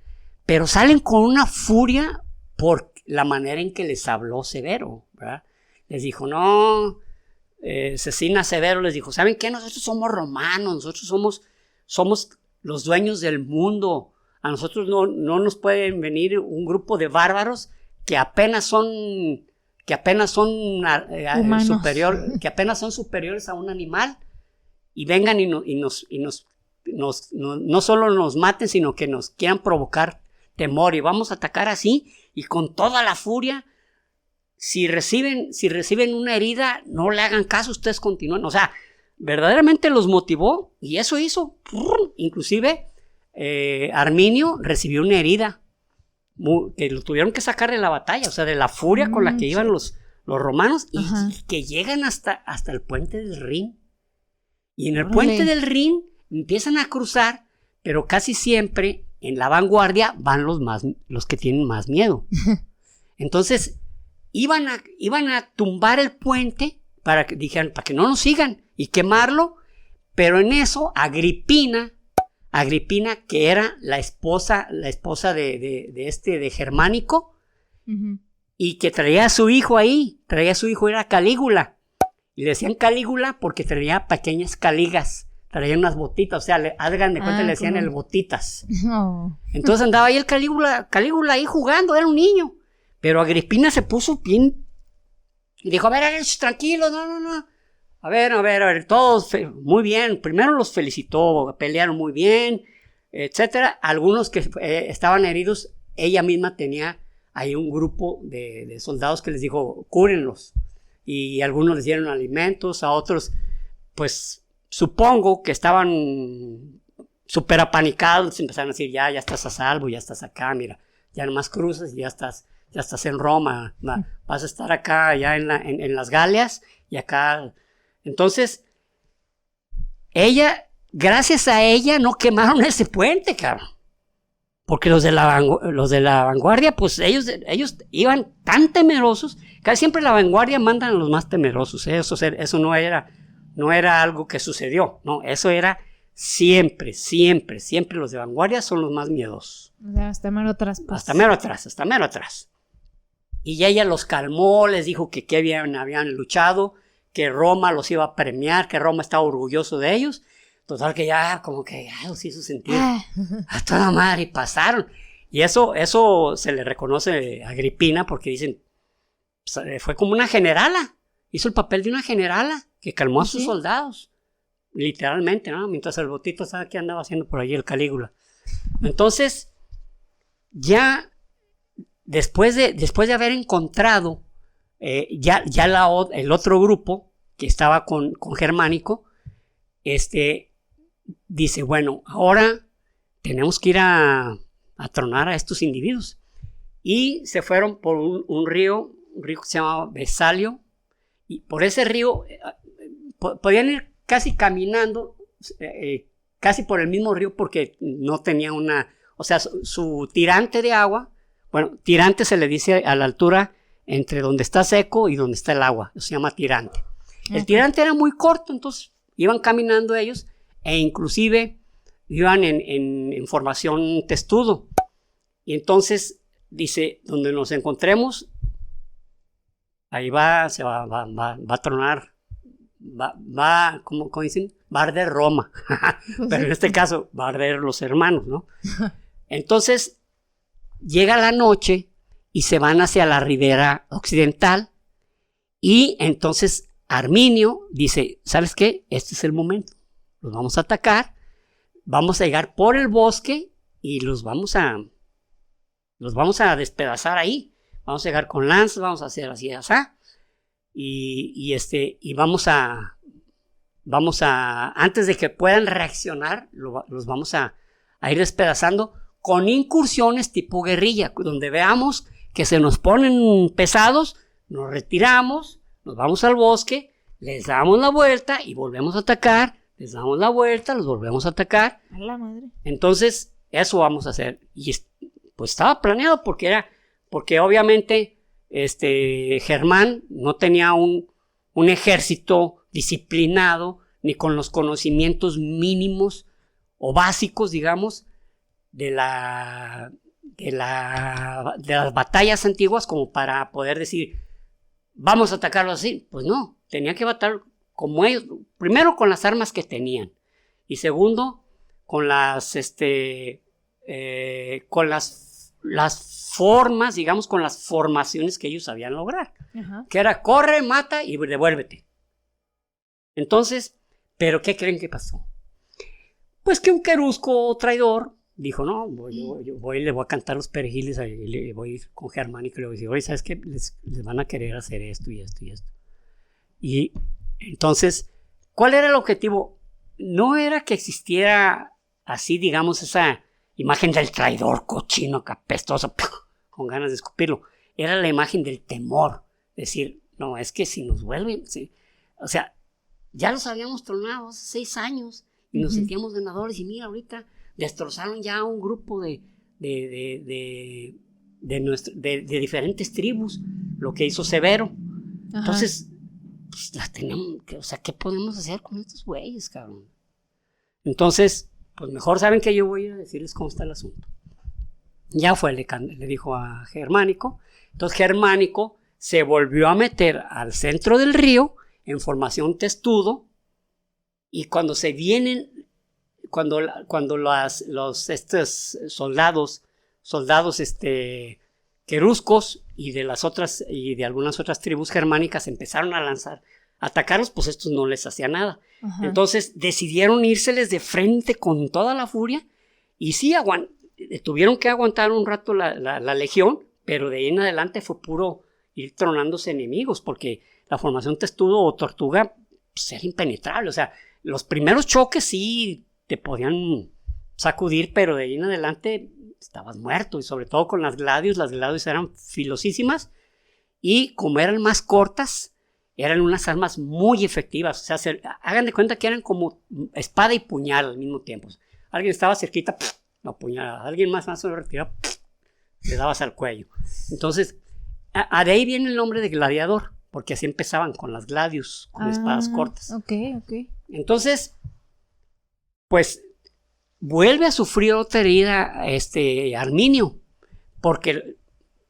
Speaker 2: pero salen con una furia por la manera en que les habló Severo, ¿verdad? Les dijo, no, Cecina Severo les dijo, ¿saben qué? Nosotros somos romanos, nosotros somos los dueños del mundo. A nosotros no nos pueden venir un grupo de bárbaros que apenas son superiores a un animal, y vengan y no solo nos maten, sino que nos quieran provocar temor, y vamos a atacar así y con toda la furia. Si reciben una herida, no le hagan caso, ustedes continúen. O sea, verdaderamente los motivó, y eso hizo. Inclusive Arminio recibió una herida que lo tuvieron que sacar de la batalla, o sea, de la furia con la que iban los romanos, y que llegan hasta el puente del Rin. Y en el puente del Rin empiezan a cruzar, pero casi siempre en la vanguardia van los que tienen más miedo. Entonces iban a tumbar el puente para que no nos sigan y quemarlo, pero en eso Agripina, que era la esposa de Germánico, uh-huh, y que traía a su hijo era Calígula, y le decían Calígula porque traía pequeñas caligas, traía unas botitas, o sea, hagan de cuenta, le decían el botitas. Oh. Entonces andaba ahí el Calígula ahí jugando, era un niño, pero Agripina se puso bien y dijo, a ver, tranquilos, no. A ver, todos muy bien. Primero los felicitó, pelearon muy bien, etcétera. Algunos que estaban heridos, ella misma tenía ahí un grupo de soldados que les dijo, cúrenlos. Y algunos les dieron alimentos, a otros, pues, supongo que estaban súper apanicados, empezaron a decir, ya estás a salvo, ya estás acá, mira, ya nomás cruzas y ya estás en Roma, vas a estar acá, ya en las Galias, y acá. Entonces, gracias a ella no quemaron ese puente, cabrón. Porque los de la vanguardia, pues ellos iban tan temerosos. Casi siempre la vanguardia mandan a los más temerosos. Eso no era algo que sucedió. No, eso era siempre los de vanguardia son los más miedosos.
Speaker 1: O sea, hasta mero atrás. Pues.
Speaker 2: Hasta mero atrás. Y ella los calmó, les dijo que habían luchado, que Roma los iba a premiar, que Roma estaba orgulloso de ellos. Total que ya como que los hizo sentir a toda madre, y pasaron. Y eso se le reconoce a Agripina, porque dicen, fue como una generala, hizo el papel de una generala que calmó a sus soldados, literalmente, ¿no? Mientras el botito sabe qué andaba haciendo por allí el Calígula. Entonces, ya después de haber encontrado el otro grupo que estaba con Germánico, dice, bueno, ahora tenemos que ir a tronar a estos individuos. Y se fueron por un río que se llamaba Vesalio, y por ese río podían ir casi caminando, casi por el mismo río porque no tenía o sea, su tirante de agua, bueno, tirante se le dice a la altura entre donde está seco y donde está el agua, se llama tirante. El tirante era muy corto, entonces iban caminando ellos e inclusive iban en formación testudo. Y entonces dice, donde nos encontremos, ahí va a tronar, ¿cómo dicen? Va a arder Roma. Pero en este caso va a arder los hermanos, ¿no? Entonces llega la noche y se van hacia la ribera occidental y entonces Arminio dice, ¿sabes qué? Este es el momento, los vamos a atacar, vamos a llegar por el bosque y los vamos a despedazar ahí, vamos a llegar con lanzas, vamos a hacer así, y vamos a, antes de que puedan reaccionar, los vamos a ir despedazando con incursiones tipo guerrilla, donde veamos que se nos ponen pesados, nos retiramos, nos vamos al bosque, les damos la vuelta y volvemos a atacar, les damos la vuelta, los volvemos a atacar.
Speaker 1: A la madre.
Speaker 2: Entonces, eso vamos a hacer. Y pues estaba planeado porque obviamente Germán no tenía un ejército disciplinado ni con los conocimientos mínimos o básicos, digamos, de las batallas antiguas como para poder decir, vamos a atacarlos así. Pues no, tenía que batallar como ellos, primero con las armas que tenían y segundo con las formas, digamos, con las formaciones que ellos sabían lograr. Ajá. Que era corre, mata y devuélvete. Entonces, ¿pero qué creen que pasó? Pues que un querusco traidor dijo, no, yo voy y le voy a cantar los perejiles, y le voy a ir con Germánico y le voy a decir, oye, ¿sabes qué? Les van a querer hacer esto y esto y esto. Y entonces, ¿cuál era el objetivo? No era que existiera así, digamos, esa imagen del traidor cochino, capestoso, con ganas de escupirlo. Era la imagen del temor. Decir, no, es que si nos vuelven, sí. O sea, ya los habíamos tronado hace 6 años y nos sentíamos ganadores y mira, ahorita destrozaron ya un grupo de diferentes tribus, lo que hizo Severo. Ajá. Entonces, pues las tenemos, o sea, ¿qué podemos hacer con estos güeyes, cabrón? Entonces, pues mejor saben que yo voy a decirles cómo está el asunto. Ya fue, le dijo a Germánico. Entonces Germánico se volvió a meter al centro del río en formación testudo y cuando se vienen, cuando estos soldados queruscos y de algunas otras tribus germánicas empezaron a atacarlos, pues estos no les hacía nada. Ajá. Entonces decidieron írseles de frente con toda la furia y sí, tuvieron que aguantar un rato la legión, pero de ahí en adelante fue puro ir tronándose enemigos, porque la formación testudo o tortuga pues, era impenetrable. O sea, los primeros choques sí te podían sacudir, pero de ahí en adelante estabas muerto, y sobre todo con las gladius eran filosísimas y como eran más cortas, eran unas armas muy efectivas. O sea, hagan de cuenta que eran como espada y puñal al mismo tiempo. Alguien estaba cerquita, lo apuñalaba. Alguien más se lo retiraba, le dabas al cuello. Entonces, de ahí viene el nombre de gladiador, porque así empezaban con las gladius, con espadas cortas.
Speaker 1: Ok.
Speaker 2: Entonces, pues, vuelve a sufrir otra herida Arminio, porque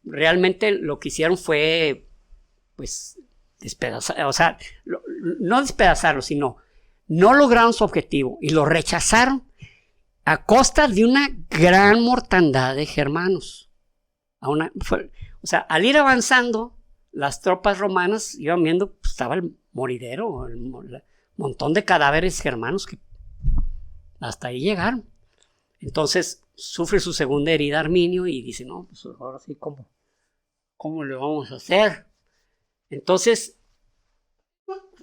Speaker 2: realmente lo que hicieron fue, pues, despedazar, o sea, no despedazarlo, sino no lograron su objetivo y lo rechazaron a costa de una gran mortandad de germanos. O sea, al ir avanzando, las tropas romanas iban viendo, pues, estaba el moridero, el montón de cadáveres germanos que hasta ahí llegaron. Entonces sufre su segunda herida Arminio y dice, no, pues ahora sí, ¿cómo le vamos a hacer? Entonces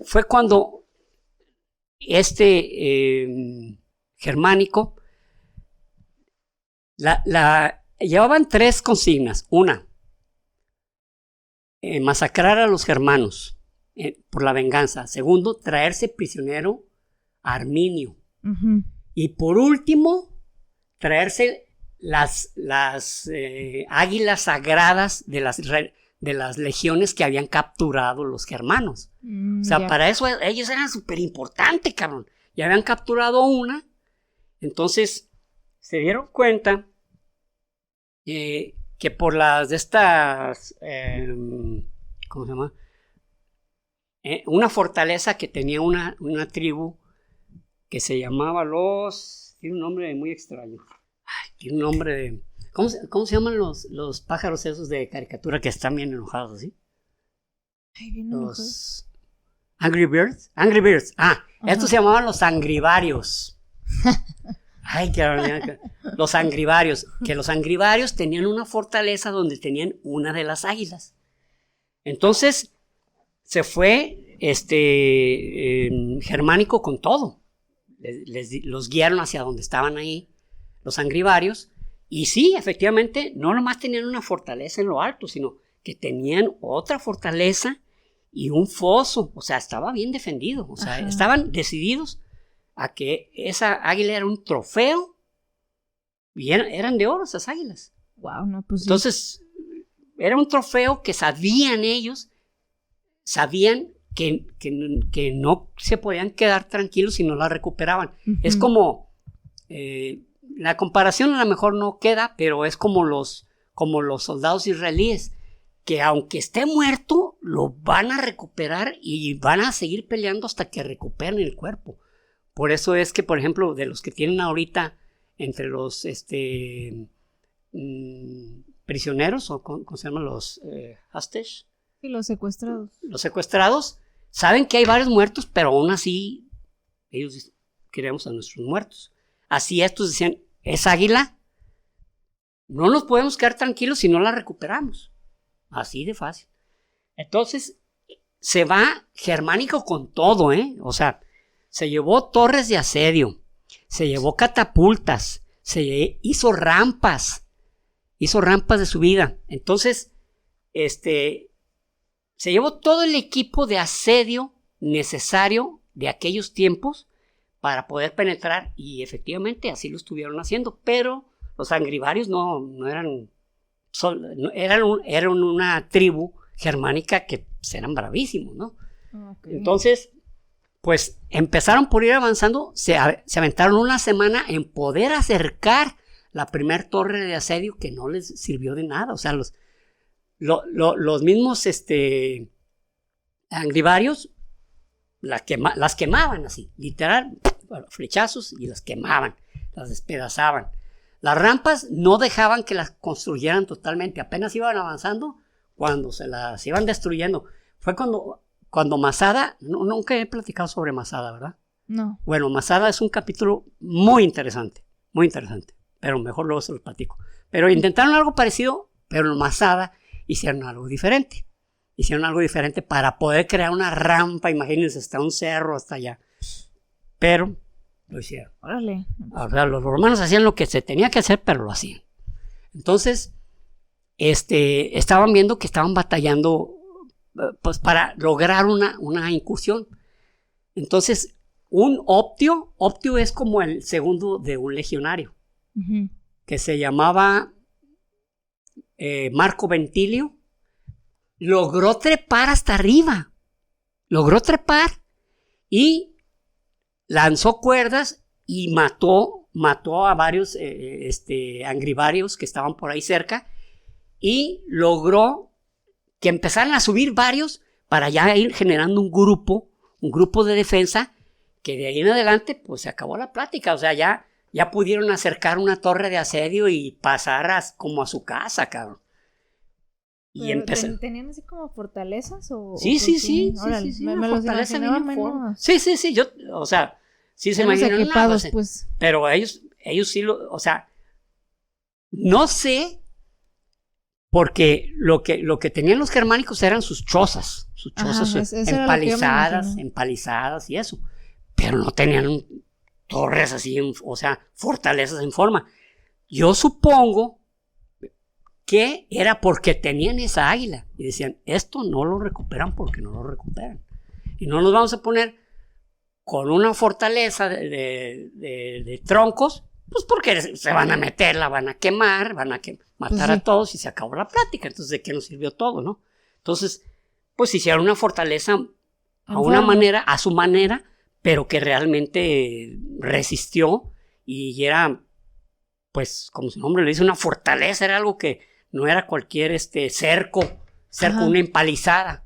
Speaker 2: fue cuando Germánico llevaban 3 consignas. Una, masacrar a los germanos por la venganza. Segundo, traerse prisionero Arminio.
Speaker 1: Ujú.
Speaker 2: Y por último, traerse las águilas sagradas de las legiones que habían capturado los germanos. O sea,
Speaker 1: Ya.
Speaker 2: para eso ellos eran súper importantes, cabrón. Ya habían capturado una. Entonces, se dieron cuenta que por las de estas, ¿cómo se llama? Una fortaleza que tenía una tribu que se llamaba tiene un nombre muy extraño. Ay, tiene un nombre de... ¿Cómo se llaman los pájaros esos de caricatura que están bien enojados así?
Speaker 1: Ay, bien
Speaker 2: Los Angry Birds. Angry Birds.
Speaker 1: Ajá.
Speaker 2: Estos se llamaban los angrivarios. Ay, los angrivarios. Que los angrivarios tenían una fortaleza donde tenían una de las águilas. Entonces, se fue Germánico con todo. Los guiaron hacia donde estaban ahí los angrivarios. Y sí, efectivamente, no nomás tenían una fortaleza en lo alto, sino que tenían otra fortaleza y un foso. O sea, estaba bien defendido. O sea, estaban decididos a que esa águila era un trofeo y eran de oro esas águilas.
Speaker 1: Wow, no, pues sí.
Speaker 2: Entonces, era un trofeo que sabían que no se podían quedar tranquilos si no la recuperaban.
Speaker 1: Ujú.
Speaker 2: Es como, la comparación a lo mejor no queda, pero es como los soldados israelíes, que aunque esté muerto, lo van a recuperar y van a seguir peleando hasta que recuperen el cuerpo. Por eso es que, por ejemplo, de los que tienen ahorita entre los prisioneros, o ¿cómo se llaman? Los hostage.
Speaker 1: Y los secuestrados.
Speaker 2: Los secuestrados saben que hay varios muertos, pero aún así ellos dicen, queremos a nuestros muertos. Así estos decían, esa águila, no nos podemos quedar tranquilos si no la recuperamos. Así de fácil. Entonces, se va Germánico con todo, o sea, se llevó torres de asedio, se llevó catapultas, hizo rampas de subida. Entonces, se llevó todo el equipo de asedio necesario de aquellos tiempos para poder penetrar, y efectivamente así lo estuvieron haciendo, pero los angrivarios no eran, eran una tribu germánica que pues, eran bravísimos, ¿no? Okay. Entonces, pues empezaron por ir avanzando, se aventaron una semana en poder acercar la primer torre de asedio, que no les sirvió de nada. O sea, los mismos angrivarios las quemaban así, literal, flechazos, y las quemaban, las despedazaban. Las rampas no dejaban que las construyeran totalmente, apenas iban avanzando cuando se las iban destruyendo. Fue cuando Masada, nunca he platicado sobre Masada, ¿verdad?
Speaker 1: No.
Speaker 2: Bueno, Masada es un capítulo muy interesante, pero mejor luego se lo platico. Pero intentaron algo parecido, pero en Masada hicieron algo diferente. Para poder crear una rampa, imagínense, hasta un cerro, hasta allá. Pero lo hicieron.
Speaker 1: Órale.
Speaker 2: O sea, los romanos hacían lo que se tenía que hacer, pero lo hacían. Entonces, estaban viendo que estaban batallando pues, para lograr una incursión. Entonces, un optio es como el segundo de un legionario, que se llamaba Marco Ventilio. Logró trepar hasta arriba. Y lanzó cuerdas y mató a varios angrivarios que estaban por ahí cerca, y logró que empezaran a subir varios para ya ir generando un grupo de defensa, que de ahí en adelante pues se acabó la plática. O sea, ya pudieron acercar una torre de asedio y pasar como a su casa, cabrón. Y
Speaker 1: ¿Tenían así como fortalezas?
Speaker 2: Sí.
Speaker 1: Órale,
Speaker 2: Sí,
Speaker 1: me los imaginaba menos.
Speaker 2: Sí, o sea, sí se imaginan
Speaker 1: equipados, pues.
Speaker 2: Pero ellos sí o sea, no sé, porque lo que tenían los germánicos eran sus chozas empalizadas y eso, pero no tenían torres así, o sea, fortalezas en forma. Yo supongo que era porque tenían esa águila y decían, esto no lo recuperan porque no lo recuperan, y no nos vamos a poner con una fortaleza de troncos, pues porque se van a meter, la van a quemar, matar a todos y se acabó la plática. Entonces, ¿de qué nos sirvió todo, no? Entonces, pues hicieron una fortaleza a su manera, pero que realmente resistió y era, pues, como su nombre le dice, una fortaleza, era algo que no era cualquier cerco, una empalizada.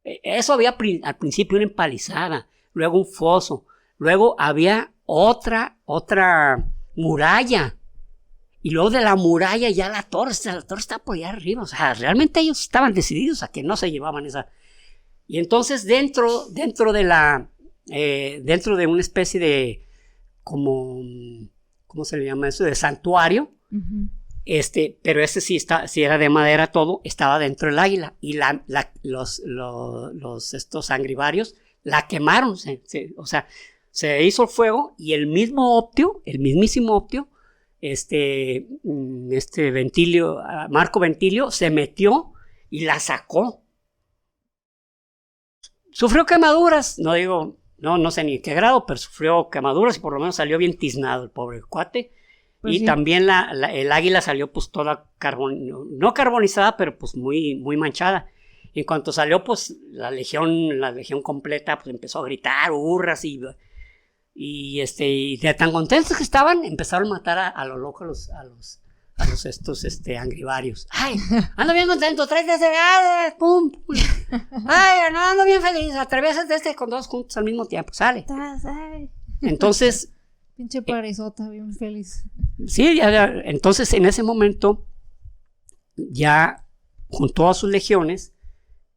Speaker 2: Eso había al principio una empalizada, luego un foso, luego había otra muralla, y luego de la muralla ya la torre está por allá arriba. O sea, realmente ellos estaban decididos a que no se llevaban esa. Y entonces dentro de una especie de, ¿cómo se le llama eso? De santuario, pero sí era de madera todo, estaba dentro del águila, y estos sanguinarios la quemaron, o sea, se hizo el fuego, y el mismísimo Optio, Ventilio, Marco Ventilio, se metió y la sacó. Sufrió quemaduras, no sé ni qué grado, pero sufrió quemaduras y por lo menos salió bien tiznado el pobre cuate. Pues y sí. También el águila salió pues toda no carbonizada, pero pues muy, muy manchada. Y en cuanto salió, pues la legión completa pues empezó a gritar, hurras, y de tan contentos que estaban, empezaron a matar a lo loco a los estos angrivarios. Ay, ando bien contento, tráete ese, pum, pum. Ay, no, ando bien feliz, atraviésate con dos juntos al mismo tiempo, sale. Entonces,
Speaker 1: pinche parizota, bien feliz.
Speaker 2: Sí, entonces en ese momento, ya juntó a sus legiones,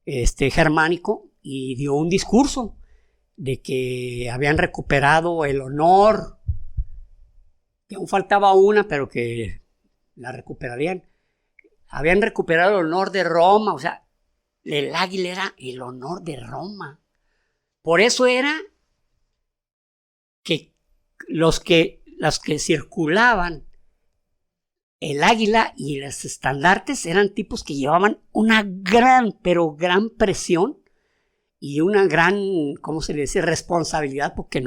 Speaker 2: Germánico, y dio un discurso de que habían recuperado el honor, que aún faltaba una, pero que la recuperarían. Habían recuperado el honor de Roma, o sea, el águila era el honor de Roma. Por eso era que los que circulaban el águila y los estandartes eran tipos que llevaban una gran, pero gran presión y una gran, ¿cómo se le dice?, responsabilidad, porque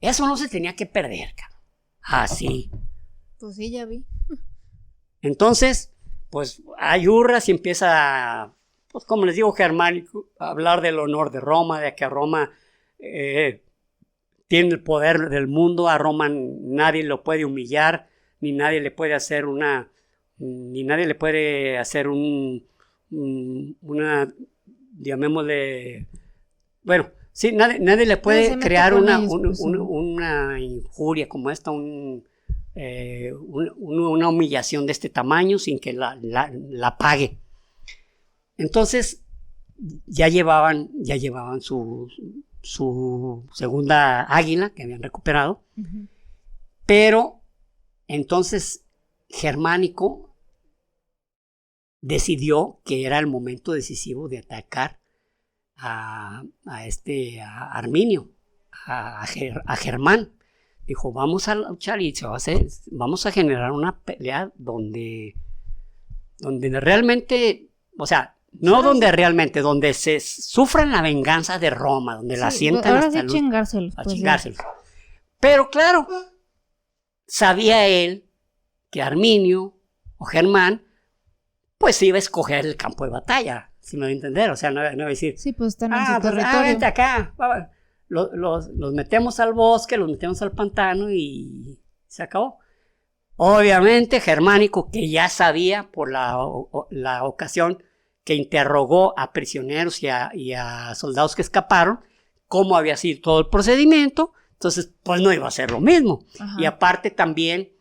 Speaker 2: eso no se tenía que perder, cabrón. Así.
Speaker 1: Pues sí, ya vi.
Speaker 2: Entonces, pues hay hurras y empieza, pues como les digo, Germánico, a hablar del honor de Roma, de que Roma tiene el poder del mundo, a Roma nadie lo puede humillar, ni nadie le puede hacer una, llamémosle, bueno, sí, nadie le puede crear una injuria como esta, una humillación de este tamaño sin que la pague. Entonces ya llevaban su segunda águila que habían recuperado, pero entonces Germánico decidió que era el momento decisivo de atacar a Arminio, a Germán. Dijo, vamos a luchar y vamos a generar una pelea donde realmente, o sea, no donde realmente, donde se sufran la venganza de Roma, donde la sientan hasta
Speaker 1: chingárselos.
Speaker 2: Pero claro, sabía él que Arminio o Germán pues iba a escoger el campo de batalla, si me voy a entender, o sea, no iba a decir,
Speaker 1: sí, pues están en su territorio.
Speaker 2: Vente acá, los metemos al bosque, los metemos al pantano y se acabó. Obviamente Germánico, que ya sabía por la ocasión que interrogó a prisioneros y a soldados que escaparon, cómo había sido todo el procedimiento, entonces pues no iba a ser lo mismo. Ajá. Y aparte también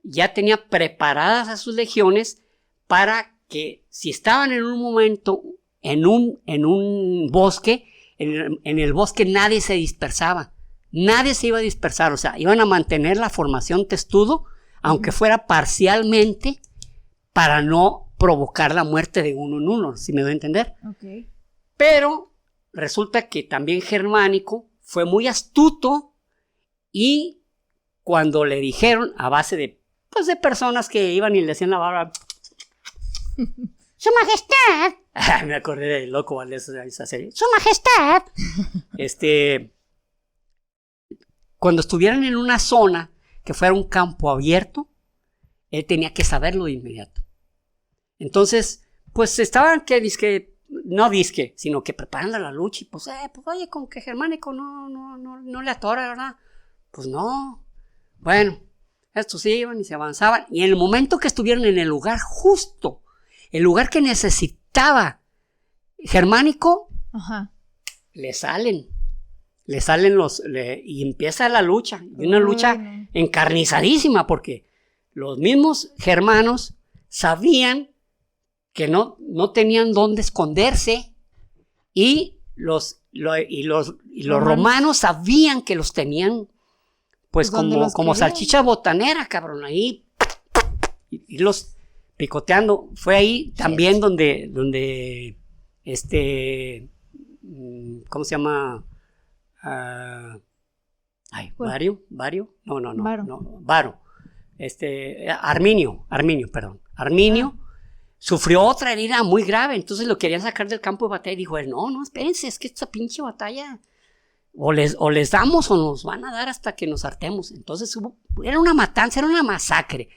Speaker 2: ya tenía preparadas a sus legiones para que si estaban en un momento en un bosque, en el bosque nadie se dispersaba, nadie se iba a dispersar, o sea, iban a mantener la formación testudo, aunque fuera parcialmente, para no provocar la muerte de uno en uno, si me doy a entender.
Speaker 1: Okay.
Speaker 2: Pero resulta que también Germánico fue muy astuto, y cuando le dijeron, a base de personas que iban y le decían la barba, ¡Su Majestad! Me acordé del Loco Valdés de esa serie. ¡Su Majestad! cuando estuvieran en una zona que fuera un campo abierto, él tenía que saberlo de inmediato. Entonces, pues estaban sino que preparando la lucha y pues oye, con que Germánico no le atora, ¿verdad? Pues no. Bueno, estos iban y se avanzaban y en el momento que estuvieron en el lugar justo, el lugar que necesitaba Germánico,
Speaker 1: Ajá.
Speaker 2: le salen y empieza la lucha, y una lucha encarnizadísima porque los mismos germanos sabían que no tenían dónde esconderse y los romanos sabían que los tenían pues como salchicha botanera, cabrón, ahí y los picoteando. Fue ahí también donde ¿cómo se llama? Varo. Arminio sufrió otra herida muy grave, entonces lo querían sacar del campo de batalla y dijo, no, espérense, es que esta pinche batalla o les damos o nos van a dar hasta que nos hartemos. Entonces era una matanza, era una masacre,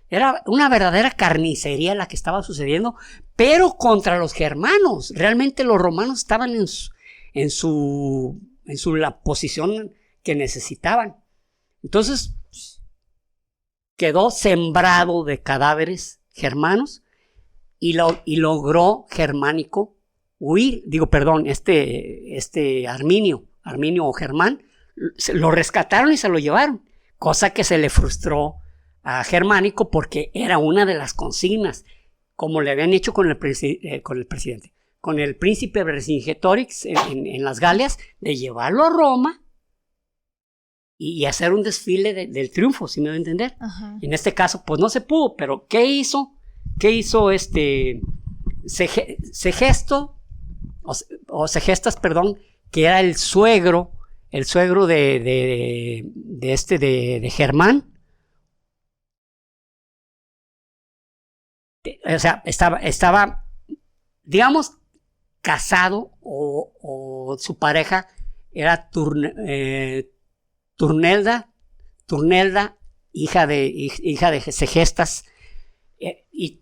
Speaker 2: era una verdadera carnicería la que estaba sucediendo, pero contra los germanos. Realmente los romanos estaban en la posición que necesitaban. Entonces quedó sembrado de cadáveres germanos y logró Germánico huir. Arminio o Germán, lo rescataron y se lo llevaron, cosa que se le frustró a Germánico porque era una de las consignas, como le habían hecho con el príncipe Vercingetorix en las Galias, de llevarlo a Roma y hacer un desfile del triunfo, si me voy a entender.
Speaker 1: Ajá.
Speaker 2: En este caso, pues no se pudo, pero ¿qué hizo Segestas, que era el suegro de Germán? O sea, estaba, digamos, casado o su pareja era Turnelda, hija de Segestas, y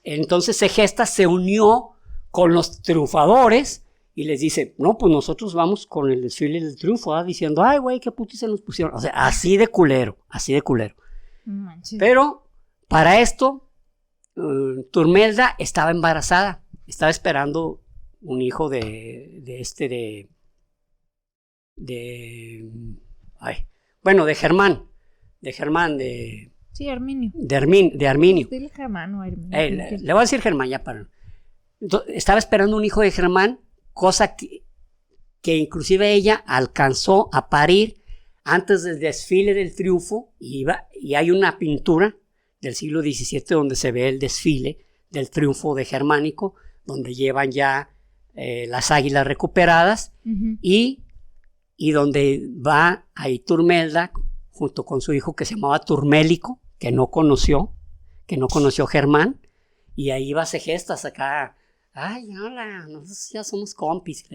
Speaker 2: entonces Segestas se unió con los triunfadores y les dice, no, pues nosotros vamos con el desfile del triunfo, diciendo, ay, güey, qué putis se nos pusieron. O sea, así de culero.
Speaker 1: Manches.
Speaker 2: Pero para esto, Turmelda estaba embarazada, estaba esperando un hijo de Germán.
Speaker 1: Sí, Arminio.
Speaker 2: De Arminio.
Speaker 1: Dile Germán o Arminio.
Speaker 2: Le voy a decir Germán ya para. Entonces, estaba esperando un hijo de Germán, cosa que inclusive ella alcanzó a parir antes del desfile del triunfo, y hay una pintura del siglo XVII donde se ve el desfile del triunfo de Germánico, donde llevan ya las águilas recuperadas,
Speaker 1: Uh-huh.
Speaker 2: y donde va ahí Turmelda junto con su hijo que se llamaba Turmélico, que no conoció Germán, y ahí va Segestas acá, ay, hola, nosotros ya somos compis,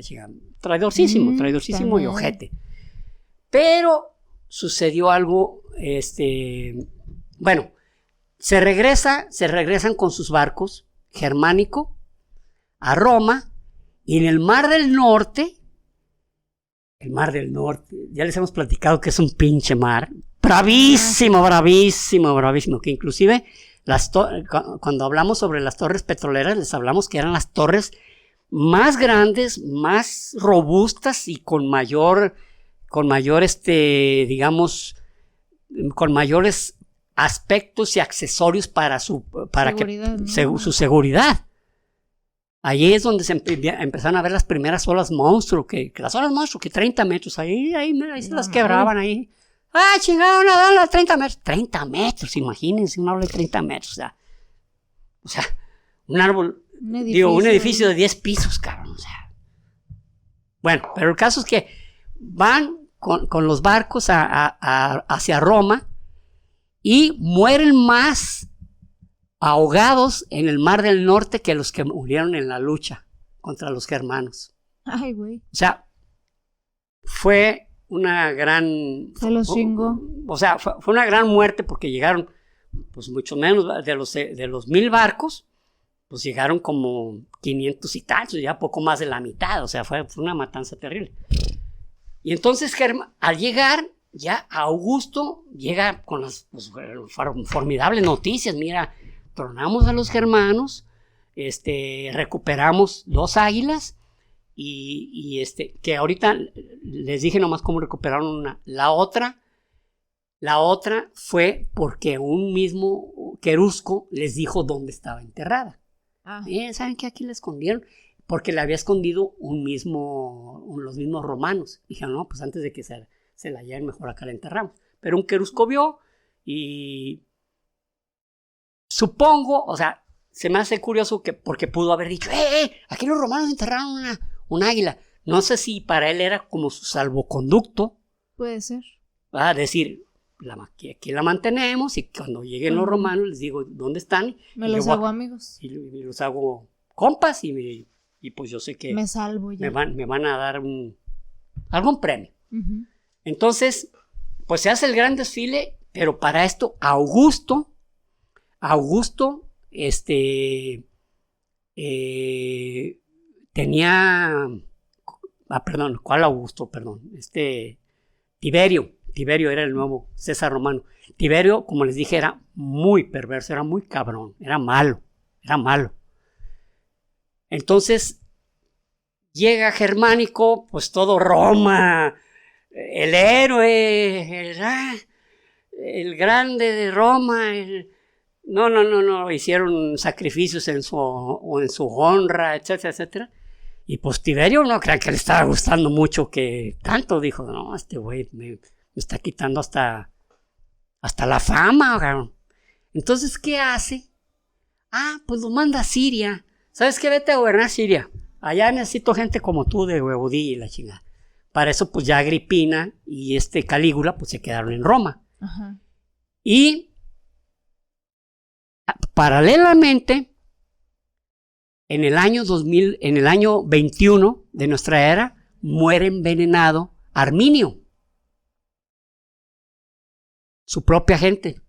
Speaker 2: traidorcísimo y ojete. Pero sucedió algo, se regresan con sus barcos, Germánico, a Roma, y en el Mar del Norte, ya les hemos platicado que es un pinche mar, bravísimo, que inclusive cuando hablamos sobre las torres petroleras, les hablamos que eran las torres más grandes, más robustas y con mayores aspectos y accesorios para su seguridad. Allí es donde se empezaron a ver las primeras olas monstruo, que 30 metros, ahí se las quebraban ahí. ¡Ah, chingada, una ola de 30 metros! 30 metros, imagínense, una ola de 30 metros. O sea, un edificio de 10 pisos, cabrón. O sea. Bueno, pero el caso es que van con los barcos hacia Roma y mueren más ahogados en el Mar del Norte que los que murieron en la lucha contra los germanos.
Speaker 1: Ay, güey.
Speaker 2: O sea, fue una gran...
Speaker 1: Se los chingó.
Speaker 2: O sea, fue una gran muerte porque llegaron, pues mucho menos de los 1,000 barcos, pues llegaron como 500 y tantos, ya poco más de la mitad, o sea, fue una matanza terrible. Y entonces al llegar, ya Augusto llega con las formidables noticias, mira, tronamos a los germanos, recuperamos 2 águilas, y que ahorita les dije nomás cómo recuperaron una. La otra fue porque un mismo querusco les dijo dónde estaba enterrada. ¿Saben qué? Aquí la escondieron porque la había escondido los mismos romanos. Dijeron, no, pues antes de que se la lleven, mejor acá la enterramos. Pero un querusco vio y supongo, o sea, se me hace curioso que porque pudo haber dicho, aquí los romanos enterraron un águila. No sé si para él era como su salvoconducto.
Speaker 1: Puede ser.
Speaker 2: Va a decir, aquí la mantenemos y cuando lleguen los romanos les digo dónde están.
Speaker 1: Me los hago amigos.
Speaker 2: Y los hago compas y pues yo sé que
Speaker 1: me salvo ya.
Speaker 2: Me van a dar algún premio.
Speaker 1: Uh-huh.
Speaker 2: Entonces, pues se hace el gran desfile, pero para esto Augusto tenía, perdón, ¿cuál Augusto? Perdón, Tiberio era el nuevo César romano. Tiberio, como les dije, era muy perverso, era muy cabrón, era malo. Entonces, llega Germánico, pues todo Roma, el héroe, el grande de Roma, No, hicieron sacrificios en su honra, etcétera, etcétera. Y pues Tiberio no crean que le estaba gustando mucho que tanto, dijo, no, este güey me está quitando hasta la fama, cabrón. Entonces, ¿qué hace? Pues lo manda a Siria. ¿Sabes qué? Vete a gobernar Siria. Allá necesito gente como tú de huevudí y la chingada. Para eso, pues ya Agripina y Calígula, pues se quedaron en Roma.
Speaker 1: Ajá.
Speaker 2: Y paralelamente, en el año 21 de nuestra era, muere envenenado Arminio. Su propia gente.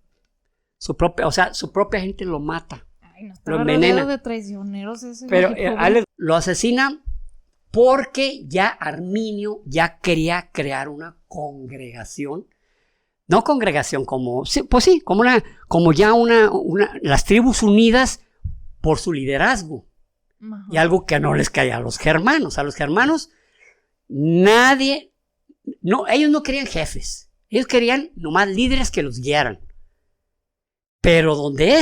Speaker 2: Su propia gente lo mata.
Speaker 1: Ay, no
Speaker 2: lo envenena.
Speaker 1: De traicioneros ese.
Speaker 2: Pero lo asesina porque ya Arminio ya quería crear una congregación. No congregación como, como ya las tribus unidas por su liderazgo.
Speaker 1: Ajá.
Speaker 2: Y algo que no les caía a los germanos. A los germanos, ellos no querían jefes. Ellos querían nomás líderes que los guiaran. Pero donde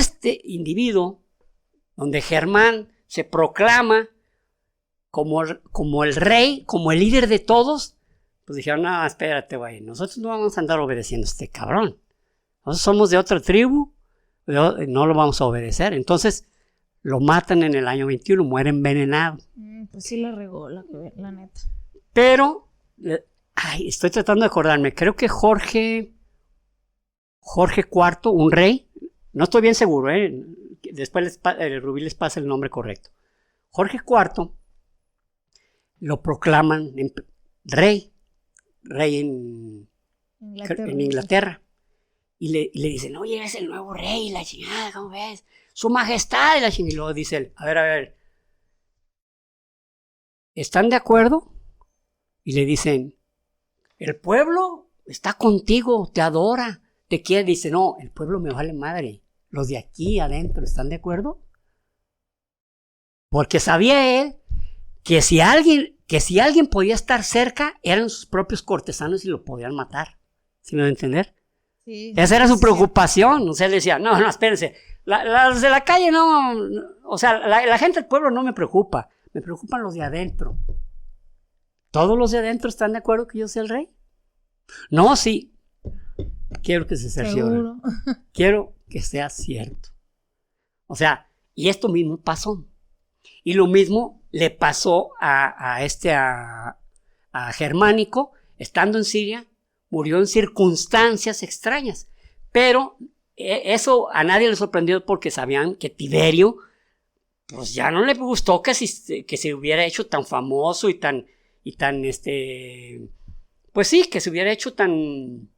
Speaker 2: donde Germán se proclama como el rey, como el líder de todos, pues dijeron, no, espérate, güey, nosotros no vamos a andar obedeciendo a este cabrón. Nosotros somos de otra tribu, no lo vamos a obedecer. Entonces, lo matan en el año 21, muere envenenado.
Speaker 1: Pues sí la regó, la neta.
Speaker 2: Pero, estoy tratando de acordarme, creo que Jorge IV, un rey, no estoy bien seguro, después Rubí les pasa el nombre correcto. Jorge IV lo proclaman rey en Inglaterra. Y le dicen, oye, eres el nuevo rey, la chingada, ¿cómo ves? Su majestad, y la chingada. Y luego dice él, a ver, ¿están de acuerdo? Y le dicen, el pueblo está contigo, te adora, te quiere. Dice, no, el pueblo me vale madre. Los de aquí adentro, ¿están de acuerdo? Porque sabía él que si alguien podía estar cerca, eran sus propios cortesanos y lo podían matar. ¿Sí me va a entender?
Speaker 1: Sí,
Speaker 2: esa era su preocupación. O sea, él decía, no, espérense, los de la calle no, o sea, la gente del pueblo no me preocupa, me preocupan los de adentro. ¿Todos los de adentro están de acuerdo que yo sea el rey? No, sí. Quiero que se cerciore. Quiero que sea cierto. O sea, y esto mismo pasó. Y lo mismo le pasó a Germánico, estando en Siria, murió en circunstancias extrañas. Pero eso a nadie le sorprendió porque sabían que Tiberio, pues ya no le gustó que se hubiera hecho tan famoso y tan pues sí, que se hubiera hecho tan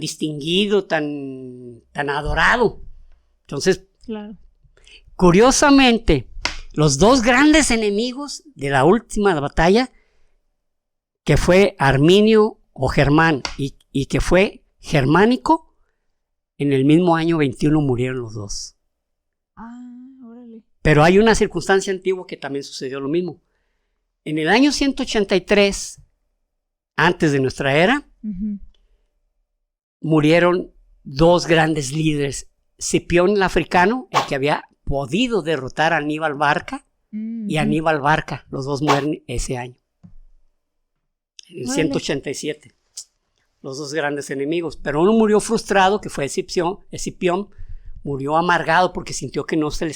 Speaker 2: distinguido, tan adorado. Entonces,
Speaker 1: Claro.
Speaker 2: curiosamente, los dos grandes enemigos de la última batalla, que fue Arminio o Germán y que fue Germánico, en el mismo año 21 murieron los dos.
Speaker 1: Órale.
Speaker 2: Pero hay una circunstancia antigua que también sucedió lo mismo. En el año 183, antes de nuestra era, murieron dos grandes líderes. Escipión el africano, el que había podido derrotar a Aníbal Barca, y Aníbal Barca, los dos mueren ese año. En el 187. Los dos grandes enemigos. Pero uno murió frustrado, que fue Escipión, murió amargado porque sintió que no se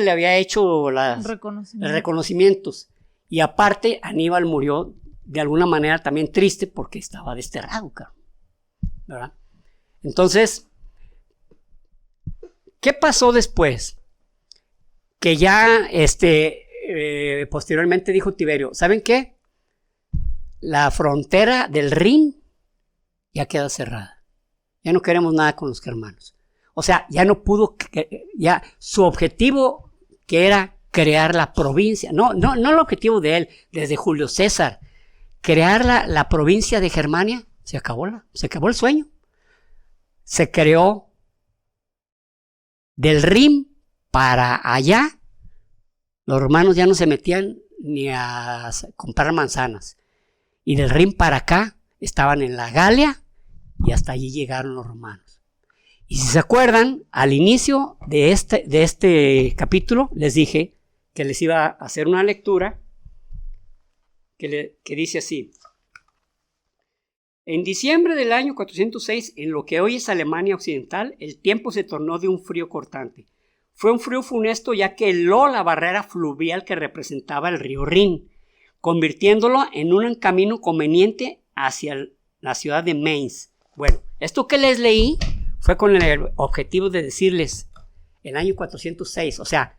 Speaker 2: le había hecho los reconocimientos. Y aparte, Aníbal murió de alguna manera también triste porque estaba desterrado, ¿verdad? Entonces, ¿qué pasó después? Que ya posteriormente dijo Tiberio, ¿saben qué? La frontera del Rin ya queda cerrada. Ya no queremos nada con los germanos. O sea, ya no pudo, ya su objetivo, que era crear la provincia, no el objetivo de él, desde Julio César, crear la provincia de Germania, se acabó el sueño. Se creó del Rin para allá. Los romanos ya no se metían ni a comprar manzanas. Y del Rin para acá estaban en la Galia y hasta allí llegaron los romanos. Y si se acuerdan, al inicio de este capítulo les dije que les iba a hacer una lectura que dice así. En diciembre del año 406, en lo que hoy es Alemania Occidental, el tiempo se tornó de un frío cortante. Fue un frío funesto ya que heló la barrera fluvial que representaba el río Rin, convirtiéndolo en un camino conveniente hacia la ciudad de Mainz. Bueno, esto que les leí fue con el objetivo de decirles el año 406, o sea,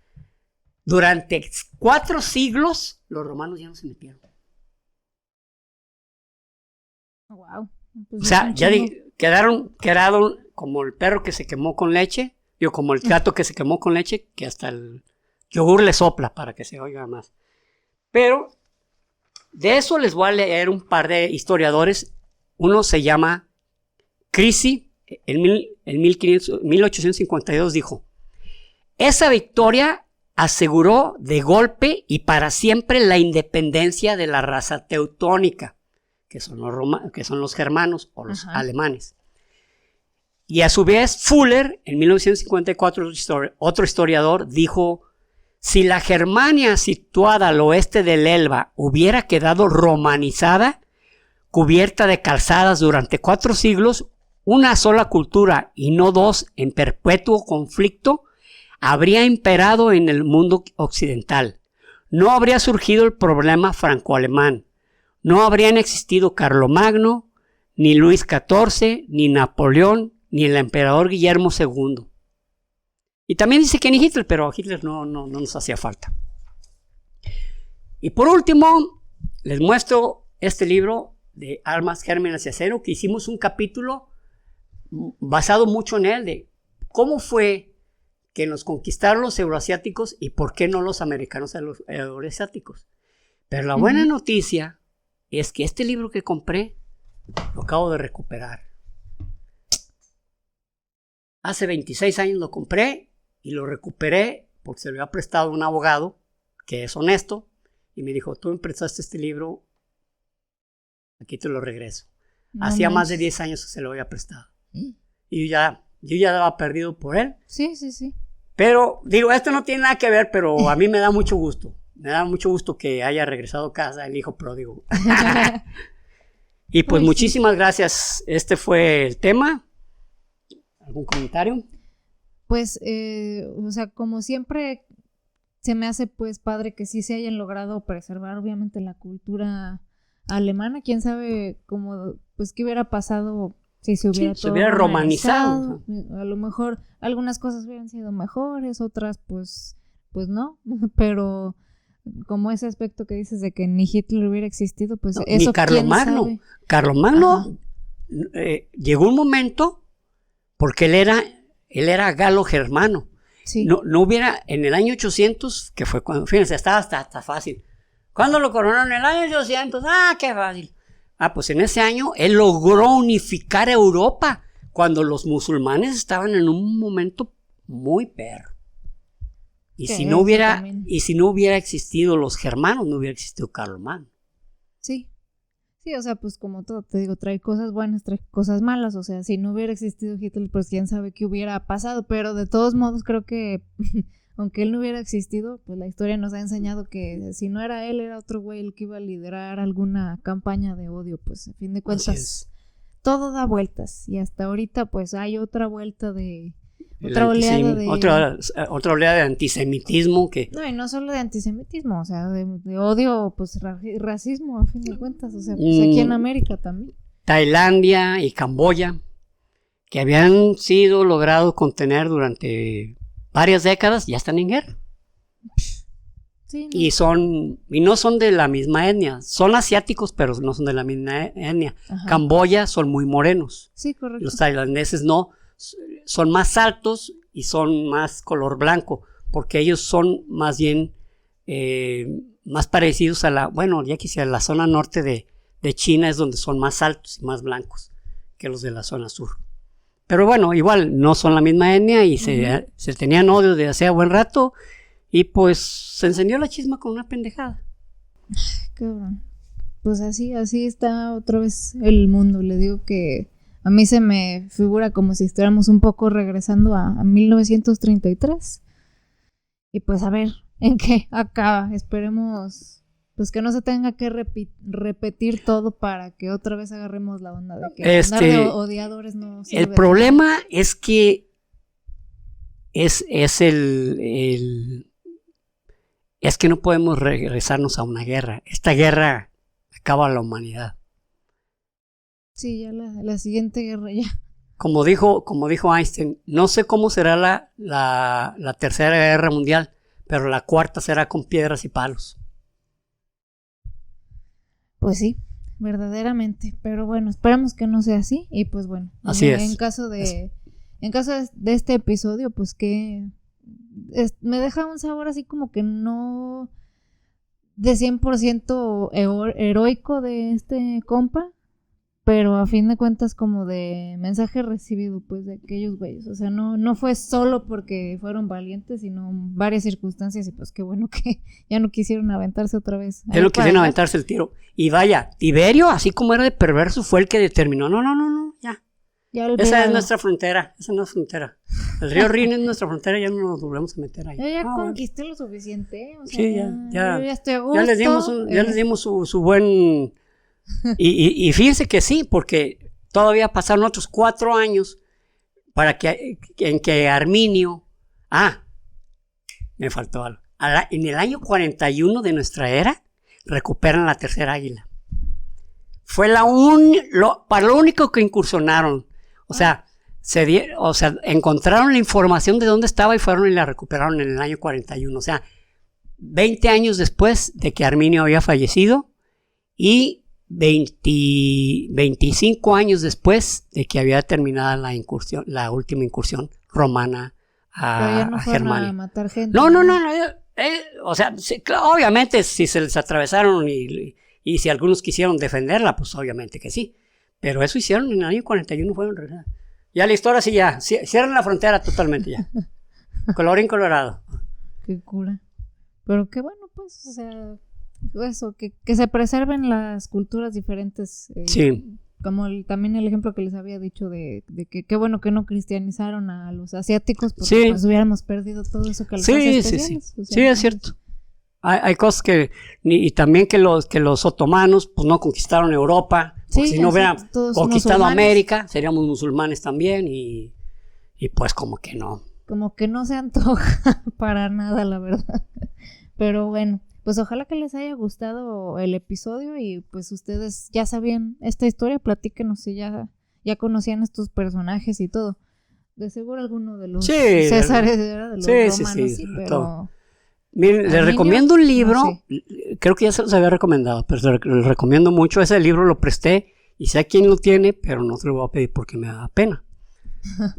Speaker 2: durante 4 siglos los romanos ya no se metieron.
Speaker 1: Wow.
Speaker 2: Pues o sea, ya quedaron como el perro que se quemó con leche, como el gato que se quemó con leche, que hasta el yogur le sopla para que se oiga más. Pero de eso les voy a leer un par de historiadores. Uno se llama Crisi, en 1852 dijo: esa victoria aseguró de golpe y para siempre la independencia de la raza teutónica, que son los germanos o los alemanes. Y a su vez Fuller, en 1954, otro historiador, dijo: si la Germania situada al oeste del Elba hubiera quedado romanizada, cubierta de calzadas durante 4 siglos, una sola cultura y no dos en perpetuo conflicto, habría imperado en el mundo occidental. No habría surgido el problema franco-alemán. No habrían existido Carlomagno, ni Luis XIV, ni Napoleón, ni el emperador Guillermo II. Y también dice que ni Hitler, pero Hitler no nos hacía falta. Y por último, les muestro este libro de Armas, Gérmenes y Acero, que hicimos un capítulo basado mucho en él, de cómo fue que nos conquistaron los euroasiáticos y por qué no los americanos a los euroasiáticos. Pero la buena noticia es que este libro que compré lo acabo de recuperar. Hace 26 años lo compré y lo recuperé porque se lo había prestado a un abogado que es honesto y me dijo: tú me prestaste este libro, aquí te lo regreso. Hacía más de 10 años que se lo había prestado. Y yo ya daba perdido por él.
Speaker 1: Sí.
Speaker 2: Pero digo, esto no tiene nada que ver, pero a mí me da mucho gusto. Me da mucho gusto que haya regresado a casa el hijo pródigo. Y pues muchísimas gracias. Este fue el tema. ¿Algún comentario?
Speaker 1: Pues, o sea, como siempre, se me hace pues padre que sí se hayan logrado preservar obviamente la cultura alemana. Quién sabe cómo, pues qué hubiera pasado si se hubiera
Speaker 2: romanizado.
Speaker 1: A lo mejor algunas cosas hubieran sido mejores, otras pues no, pero como ese aspecto que dices de que ni Hitler hubiera existido, pues
Speaker 2: no,
Speaker 1: eso
Speaker 2: ni Carlomagno.
Speaker 1: ¿quién sabe?
Speaker 2: Carlomagno llegó un momento, porque él era galo-germano.
Speaker 1: Sí.
Speaker 2: No hubiera, en el año 800, que fue cuando, fíjense, estaba hasta fácil. ¿Cuándo lo coronaron? En el año 800. Qué fácil. Pues en ese año él logró unificar Europa, cuando los musulmanes estaban en un momento muy perro. Y si no hubiera existido los germanos, no hubiera existido Carlomagno.
Speaker 1: Sí. Sí, o sea, pues como todo, te digo, trae cosas buenas, trae cosas malas, o sea, si no hubiera existido Hitler, pues quién sabe qué hubiera pasado, pero de todos modos creo que, aunque él no hubiera existido, pues la historia nos ha enseñado que si no era él, era otro güey el que iba a liderar alguna campaña de odio, pues a fin de cuentas, todo da vueltas, y hasta ahorita pues hay otra vuelta de... Otra
Speaker 2: oleada de antisemitismo que...
Speaker 1: No, y no solo de antisemitismo, o sea, de odio, pues racismo, a fin de cuentas, o sea, pues aquí en América también.
Speaker 2: Tailandia y Camboya, que habían sido logrados contener durante varias décadas, ya están en guerra.
Speaker 1: Sí,
Speaker 2: no. Y no son de la misma etnia, son asiáticos, pero no son de la misma etnia. Ajá. Camboya son muy morenos.
Speaker 1: Sí, correcto.
Speaker 2: Los tailandeses no. Son más altos y son más color blanco, porque ellos son más bien más parecidos a la zona norte de China, es donde son más altos y más blancos que los de la zona sur. Pero bueno, igual no son la misma etnia y se tenían odio de hace buen rato, y pues se encendió la chisma con una pendejada.
Speaker 1: Cabrón. Pues así está otra vez el mundo. Le digo que a mí se me figura como si estuviéramos un poco regresando a 1933. Y pues a ver en qué acaba. Esperemos pues que no se tenga que repetir todo para que otra vez agarremos la onda de que andar de odiadores no sirve.
Speaker 2: El problema es que es que no podemos regresarnos a una guerra. Esta guerra acaba la humanidad.
Speaker 1: Sí, ya la siguiente guerra ya.
Speaker 2: Como dijo Einstein, no sé cómo será la tercera guerra mundial, pero la cuarta será con piedras y palos.
Speaker 1: Pues sí, verdaderamente. Pero bueno, esperamos que no sea así. Y pues bueno,
Speaker 2: así es.
Speaker 1: En caso de este episodio, pues que me deja un sabor así como que no de 100% heroico de este compa, pero a fin de cuentas como de mensaje recibido pues de aquellos güeyes, o sea, no fue solo porque fueron valientes, sino varias circunstancias, y pues qué bueno que ya no quisieron aventarse otra vez.
Speaker 2: Ya no quisieron aventarse el tiro. Y vaya, Tiberio, así como era de perverso, fue el que determinó, no, ya. Esa es nuestra frontera, esa no es frontera. El río Rin es nuestra frontera, ya no nos volvemos a meter ahí.
Speaker 1: Yo ya conquisté lo suficiente, o sea,
Speaker 2: sí,
Speaker 1: ya estoy a gusto.
Speaker 2: Ya les dimos su buen... Y fíjense que sí, porque todavía pasaron otros 4 años en que Arminio... me faltó algo. En el año 41 de nuestra era, recuperan la tercera águila. Fue para lo único que incursionaron. O sea, encontraron la información de dónde estaba y fueron y la recuperaron en el año 41. O sea, 20 años después de que Arminio había fallecido y 25 años después de que había terminado la última incursión romana a Germania.
Speaker 1: A matar gente.
Speaker 2: No. O sea, sí, obviamente si se les atravesaron y si algunos quisieron defenderla, pues obviamente que sí. Pero eso hicieron en el año 41, fueron realidad. Ya la historia sí ya, cierran la frontera totalmente ya. Colorín colorado.
Speaker 1: Qué cura. Pero qué bueno, pues, o sea, eso, que se preserven las culturas diferentes.
Speaker 2: Sí.
Speaker 1: Como también el ejemplo que les había dicho de que qué bueno que no cristianizaron a los asiáticos, porque pues hubiéramos perdido todo eso que los hace especiales.
Speaker 2: Sí, o sea, sí, es cierto. Hay cosas y también que los otomanos pues no conquistaron Europa, porque si no hubieran conquistado América, seríamos musulmanes también, y pues como que no.
Speaker 1: Como que no se antoja para nada, la verdad. Pero bueno, pues ojalá que les haya gustado el episodio, y pues ustedes ya sabían esta historia, platíquenos si ya conocían estos personajes y todo. De seguro alguno de los Césares era de los romanos, sí, pero...
Speaker 2: Miren, les recomiendo un libro,
Speaker 1: no sé.
Speaker 2: Creo que ya se los había recomendado, pero les recomiendo mucho. Ese libro lo presté y sé quién lo tiene, pero no te lo voy a pedir porque me da pena.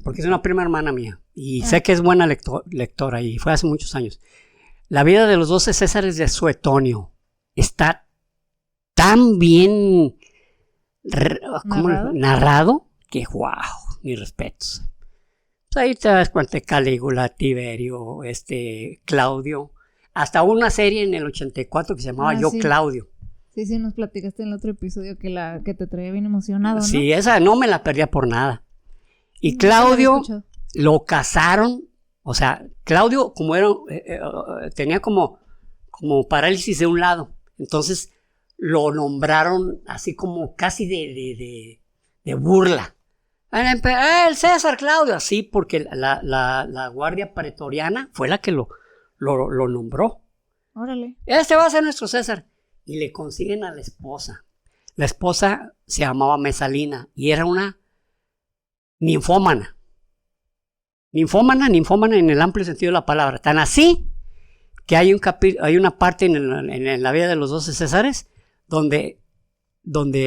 Speaker 2: Porque es una prima hermana mía y sé que es buena lectora y fue hace muchos años. La vida de los 12 Césares de Suetonio está tan bien narrado que wow, mis respetos. Pues ahí te das cuenta de Calígula, Tiberio, Claudio, hasta una serie en el 84 que se llamaba Yo
Speaker 1: sí.
Speaker 2: Claudio.
Speaker 1: Sí, nos platicaste en el otro episodio que te traía bien emocionado, ¿no?
Speaker 2: Sí, esa no me la perdía por nada. Y Claudio lo casaron, o sea, Claudio como era, tenía como parálisis de un lado, entonces lo nombraron así como casi de burla. El César Claudio, así porque la guardia pretoriana fue la que lo nombró.
Speaker 1: Órale.
Speaker 2: Este va a ser nuestro César. Y le consiguen a la esposa. La esposa se llamaba Mesalina y era una ninfómana. Ninfómana en el amplio sentido de la palabra. Tan así que hay una parte en la vida de los 12 Césares donde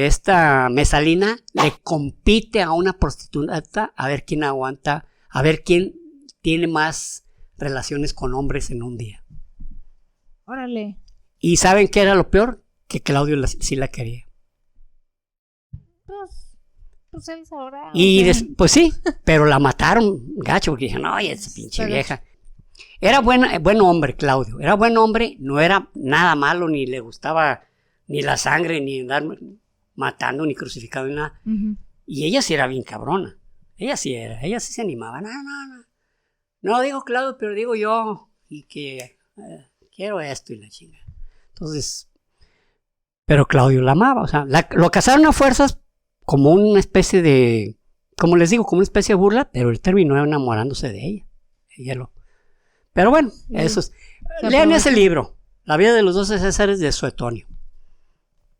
Speaker 2: esta Mesalina le compite a una prostituta a ver quién aguanta, a ver quién tiene más relaciones con hombres en un día.
Speaker 1: Órale.
Speaker 2: ¿Y saben qué era lo peor? Que Claudio sí la quería.
Speaker 1: Pues él sabrá.
Speaker 2: Y pues sí, pero la mataron gacho porque dijeron, no, esa pinche vieja. Era buen hombre Claudio, era buen hombre, no era nada malo, ni le gustaba ni la sangre, ni andar matando, ni crucificado, ni nada. Uh-huh. Y ella sí era bien cabrona, ella sí se animaba, no digo Claudio, pero digo yo, y que quiero esto y la chinga. Entonces, pero Claudio la amaba, o sea, lo casaron a fuerzas como una especie de, como les digo, como una especie de burla, pero él terminó enamorándose de ella. Pero bueno, eso es. Lean ese libro, La vida de los 12 Césares de Suetonio.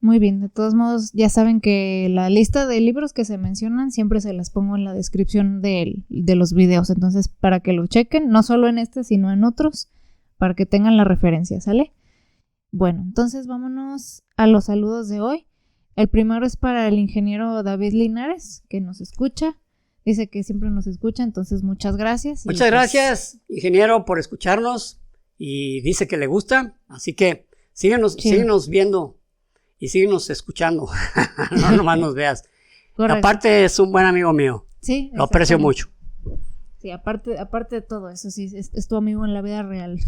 Speaker 1: Muy bien, de todos modos, ya saben que la lista de libros que se mencionan siempre se las pongo en la descripción de los videos, entonces para que lo chequen, no solo en este, sino en otros, para que tengan la referencia, ¿sale? Bueno, entonces vámonos a los saludos de hoy. El primero es para el ingeniero David Linares, que nos escucha. Dice que siempre nos escucha, entonces muchas gracias.
Speaker 2: Muchas gracias, ingeniero, por escucharnos. Y dice que le gusta, así que síguenos viendo y síguenos escuchando. No nomás nos veas. Correcto. Aparte es un buen amigo mío.
Speaker 1: Sí.
Speaker 2: Lo aprecio mucho.
Speaker 1: Sí, aparte de todo eso, sí, es tu amigo en la vida real.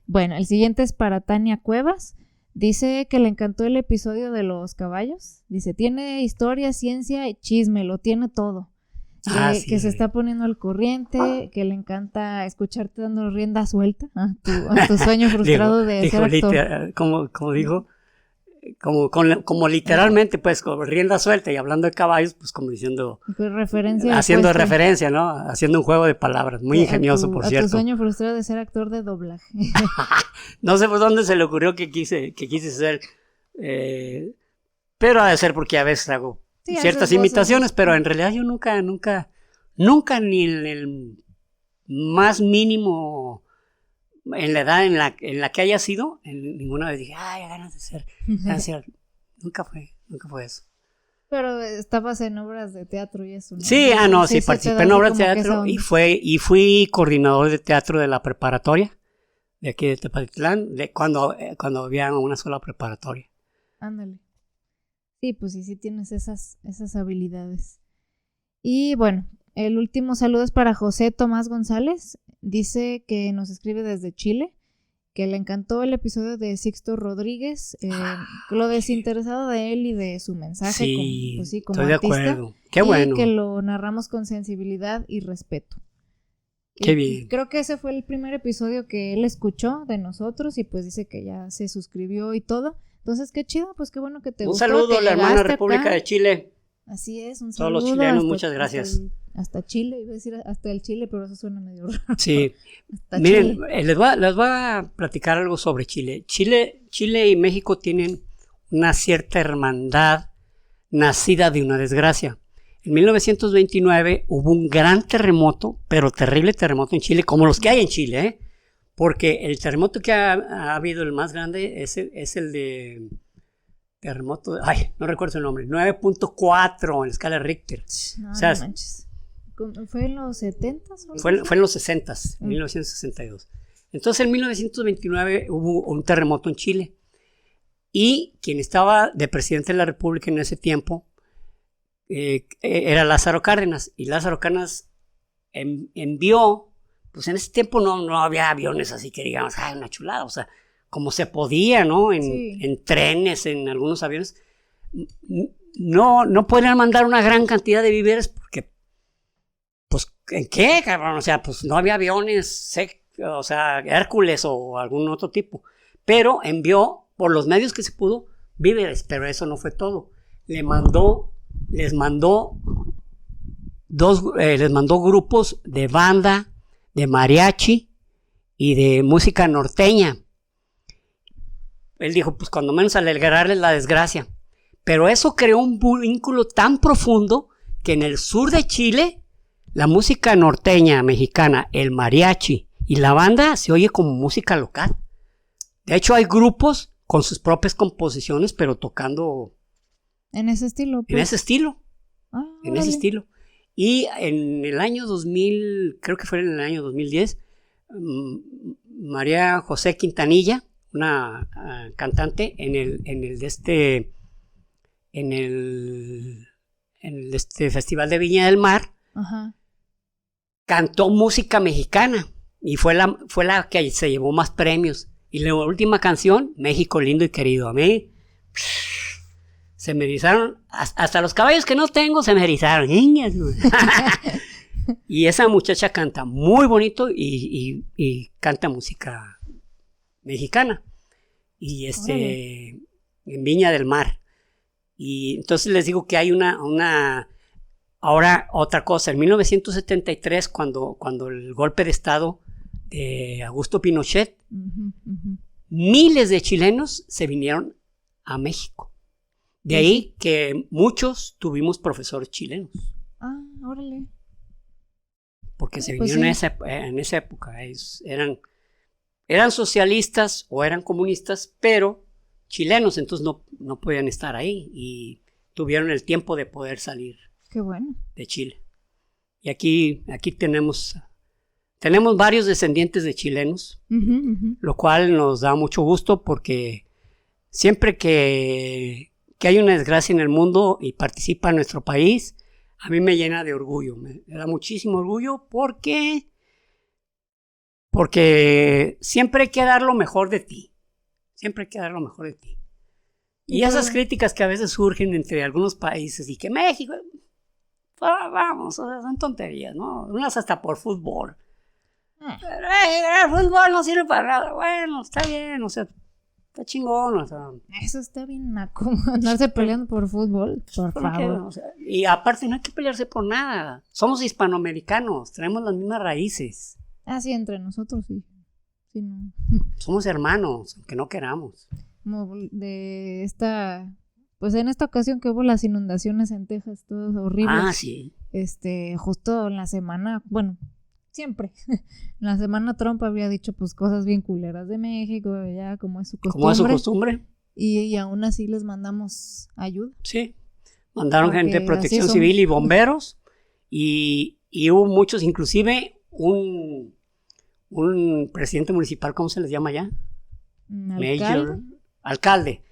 Speaker 1: Bueno, el siguiente es para Tania Cuevas. Dice que le encantó el episodio de los caballos. Dice, tiene historia, ciencia y chisme, lo tiene todo. Sí. Que se está poniendo al corriente, que le encanta escucharte dando rienda suelta a tu sueño frustrado de ser actor.
Speaker 2: Como dijo, como literalmente, pues, con rienda suelta y hablando de caballos, pues como diciendo, haciendo referencia, ¿no? Haciendo un juego de palabras, muy ingenioso, por cierto.
Speaker 1: A tu sueño frustrado de ser actor de doblaje.
Speaker 2: No sé por dónde se le ocurrió que quise ser, pero ha de ser porque a veces hago ciertas imitaciones, pero en realidad yo nunca ni en el más mínimo, en la edad en la que haya sido, ninguna vez dije, ganas de ser. Nunca fue eso.
Speaker 1: Pero estabas en obras de teatro y eso, ¿no?
Speaker 2: Sí, sí, participé en obras de teatro y fui coordinador de teatro de la preparatoria de aquí de Tepatitlán, cuando había una sola preparatoria.
Speaker 1: Ándale. Sí, pues sí tienes esas habilidades. Y bueno, el último saludo es para José Tomás González. Dice que nos escribe desde Chile, que le encantó el episodio de Sixto Rodríguez, lo desinteresado de él y de su mensaje como
Speaker 2: estoy
Speaker 1: artista.
Speaker 2: De acuerdo. Qué bueno.
Speaker 1: Y que lo narramos con sensibilidad y respeto.
Speaker 2: Qué bien.
Speaker 1: Creo que ese fue el primer episodio que él escuchó de nosotros y pues dice que ya se suscribió y todo. Entonces, qué chido, pues qué bueno que te gustó.
Speaker 2: Un saludo a la hermana República de Chile.
Speaker 1: Así es, un saludo.
Speaker 2: Todos los chilenos, muchas gracias.
Speaker 1: Hasta Chile, iba a decir hasta el Chile, pero eso suena medio raro.
Speaker 2: Sí. Miren, les voy a platicar algo sobre Chile. Chile y México tienen una cierta hermandad nacida de una desgracia. En 1929 hubo un gran terremoto, pero terrible terremoto en Chile, como los que hay en Chile, porque el terremoto que ha habido, el más grande, es el de terremoto, no recuerdo el nombre, 9.4 en escala Richter.
Speaker 1: No,
Speaker 2: O sea,
Speaker 1: no manches. ¿Fue en los 70s?
Speaker 2: Fue en los 60s, 1962. Entonces en 1929 hubo un terremoto en Chile y quien estaba de presidente de la República en ese tiempo era Lázaro Cárdenas, y Lázaro Cárdenas envió, pues en ese tiempo no había aviones así que digamos, una chulada, o sea, como se podía, ¿no? En trenes, en algunos aviones, no podían mandar una gran cantidad de víveres porque, pues, ¿en qué, cabrón? O sea, pues no había aviones, o sea, Hércules o algún otro tipo, pero envió, por los medios que se pudo, víveres, pero eso no fue todo. Les mandó grupos de banda, de mariachi y de música norteña. Él dijo, pues cuando menos alegrarles la desgracia. Pero eso creó un vínculo tan profundo que en el sur de Chile, la música norteña mexicana, el mariachi y la banda se oye como música local. De hecho, hay grupos con sus propias composiciones, pero tocando
Speaker 1: en ese estilo.
Speaker 2: En ese estilo.
Speaker 1: En
Speaker 2: ese estilo. Y en el año 2000, creo que fue en el año 2010, María José Quintanilla, una cantante, en el Festival de Viña del Mar, cantó música mexicana y fue la que se llevó más premios. Y la última canción, México lindo y querido, a mí se me erizaron, hasta los caballos que no tengo se me erizaron. Y esa muchacha canta muy bonito y canta música mexicana. Y en Viña del Mar. Y entonces les digo que hay ahora otra cosa. En 1973, cuando el golpe de Estado de Augusto Pinochet, miles de chilenos se vinieron a México. De ahí que muchos tuvimos profesores chilenos.
Speaker 1: Órale.
Speaker 2: Porque se vinieron en esa época. Eran socialistas o eran comunistas, pero chilenos, entonces no podían estar ahí y tuvieron el tiempo de poder salir.
Speaker 1: Qué bueno.
Speaker 2: De Chile. Y aquí tenemos varios descendientes de chilenos, lo cual nos da mucho gusto porque siempre que hay una desgracia en el mundo y participa nuestro país, a mí me llena de orgullo, me da muchísimo orgullo porque siempre hay que dar lo mejor de ti, Y esas críticas que a veces surgen entre algunos países y que México, vamos, o sea, son tonterías, ¿no? Unas hasta por fútbol. Pero el fútbol no sirve para nada. Bueno, está bien, o sea, está chingón, o sea.
Speaker 1: Eso está bien naco, andarse peleando por fútbol, por favor.
Speaker 2: O sea, y aparte no hay que pelearse por nada. Somos hispanoamericanos, tenemos las mismas raíces.
Speaker 1: Sí, entre nosotros sí. Sí, no.
Speaker 2: Somos hermanos, aunque no queramos.
Speaker 1: Como pues en esta ocasión que hubo las inundaciones en Texas, todas horribles.
Speaker 2: Sí.
Speaker 1: Justo en la semana, bueno, siempre. En la semana Trump había dicho pues cosas bien culeras de México, ya como es su costumbre.
Speaker 2: Como es su costumbre.
Speaker 1: Y aún así les mandamos ayuda.
Speaker 2: Sí. Mandaron gente de protección civil y bomberos. Y hubo muchos, inclusive un presidente municipal, ¿cómo se les llama allá? Alcalde.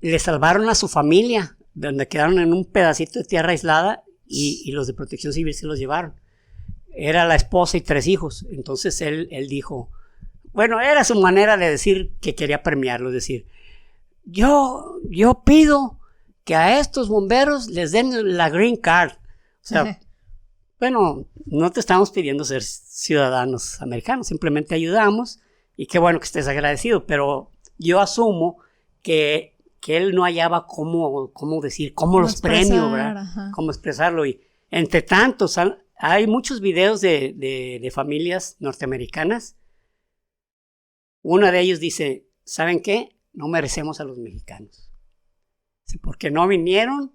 Speaker 2: Le salvaron a su familia, donde quedaron en un pedacito de tierra aislada y los de protección civil se los llevaron. Era la esposa y 3 hijos. Entonces él dijo, bueno, era su manera de decir que quería premiarlo, es decir, yo pido que a estos bomberos les den la green card. O sea, bueno, no te estamos pidiendo ser ciudadanos americanos, simplemente ayudamos y qué bueno que estés agradecido, pero yo asumo que él no hallaba cómo decir, cómo los premios, ¿verdad? Cómo expresarlo. Y entre tantos, hay muchos videos de familias norteamericanas. Uno de ellos dice, ¿saben qué? No merecemos a los mexicanos. Porque no vinieron,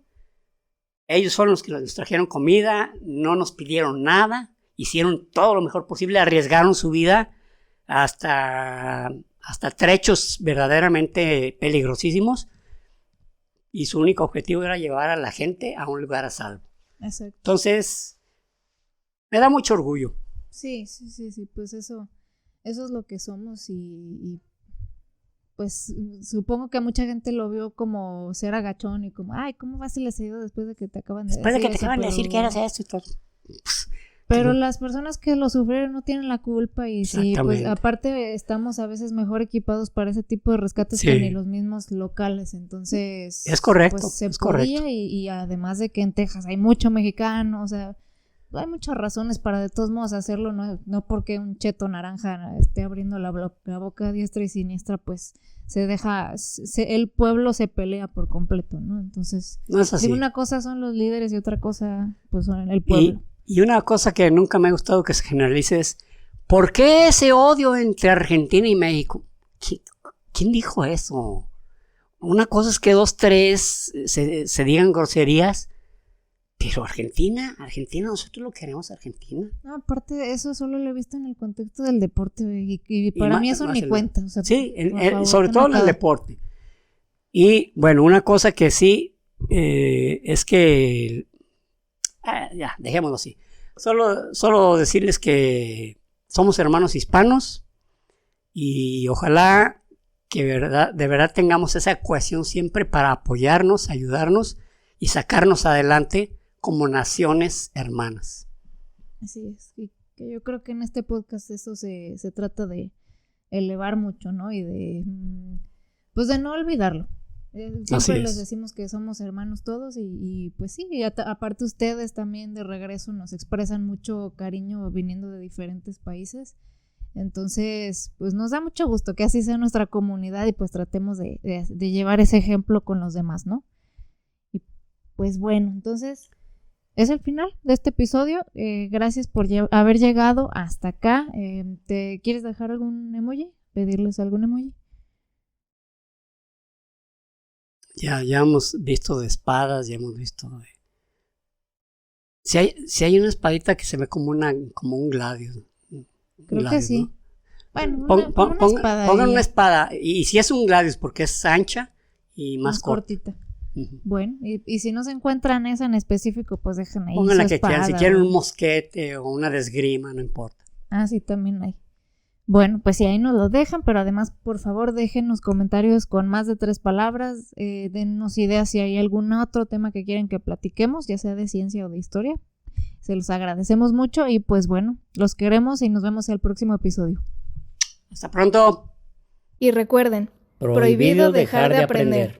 Speaker 2: ellos son los que nos trajeron comida, no nos pidieron nada, hicieron todo lo mejor posible, arriesgaron su vida hasta trechos verdaderamente peligrosísimos, y su único objetivo era llevar a la gente a un lugar a salvo.
Speaker 1: Exacto.
Speaker 2: Entonces, me da mucho orgullo.
Speaker 1: Sí, pues eso es lo que somos y pues supongo que mucha gente lo vio como ser agachón y como, ay, ¿cómo vas y les ayudas después de que te acaban de
Speaker 2: después
Speaker 1: decir
Speaker 2: de que te
Speaker 1: eso?
Speaker 2: acaban de decir que eras esto y todo.
Speaker 1: Pero las personas que lo sufrieron no tienen la culpa y sí, pues aparte estamos a veces mejor equipados para ese tipo de rescates que ni los mismos locales, entonces
Speaker 2: es correcto,
Speaker 1: pues se
Speaker 2: es
Speaker 1: podía
Speaker 2: correcto.
Speaker 1: Y además de que en Texas hay mucho mexicano, o sea, hay muchas razones para de todos modos hacerlo, no porque un cheto naranja esté abriendo la boca a diestra y siniestra, pues se deja, el pueblo se pelea por completo, ¿no? Entonces,
Speaker 2: no es así.
Speaker 1: Si una cosa son los líderes y otra cosa pues son el pueblo.
Speaker 2: Y una cosa que nunca me ha gustado que se generalice es, ¿por qué ese odio entre Argentina y México? ¿Quién dijo eso? Una cosa es que 2, 3 se digan groserías, pero Argentina, nosotros lo queremos Argentina.
Speaker 1: No, aparte de eso, solo lo he visto en el contexto del deporte, y para mí eso ni cuenta. O sea,
Speaker 2: sí, sobre todo en el deporte. Y bueno, una cosa que sí es que... ya, dejémoslo así. Solo decirles que somos hermanos hispanos y ojalá que de verdad tengamos esa cohesión siempre para apoyarnos, ayudarnos y sacarnos adelante como naciones hermanas.
Speaker 1: Así es, y que yo creo que en este podcast eso se trata de elevar mucho, ¿no? Y de pues de no olvidarlo. Siempre les decimos que somos hermanos todos y pues sí, y aparte ustedes también de regreso nos expresan mucho cariño viniendo de diferentes países, entonces pues nos da mucho gusto que así sea nuestra comunidad y pues tratemos de llevar ese ejemplo con los demás, ¿no? Y pues bueno, entonces es el final de este episodio, gracias por haber llegado hasta acá. ¿Te quieres dejar algún emoji? ¿Pedirles algún emoji?
Speaker 2: Ya hemos visto de espadas, ya hemos visto de... Si hay una espadita que se ve como un Gladius.
Speaker 1: Creo que sí. ¿No? Bueno, una espada.
Speaker 2: Pongan una espada, y si es un Gladius, porque es ancha y más cortita.
Speaker 1: Uh-huh. Bueno, y si no se encuentran esa en específico, pues dejen ahí.
Speaker 2: Pongan la que quieran, si quieren un mosquete o una de esgrima, no importa.
Speaker 1: Ah, sí, también hay. Bueno, pues sí, ahí nos lo dejan, pero además, por favor, déjenos comentarios con más de 3 palabras, dennos ideas si hay algún otro tema que quieren que platiquemos, ya sea de ciencia o de historia. Se los agradecemos mucho y pues bueno, los queremos y nos vemos en el próximo episodio.
Speaker 2: Hasta pronto.
Speaker 1: Y recuerden, prohibido dejar de aprender.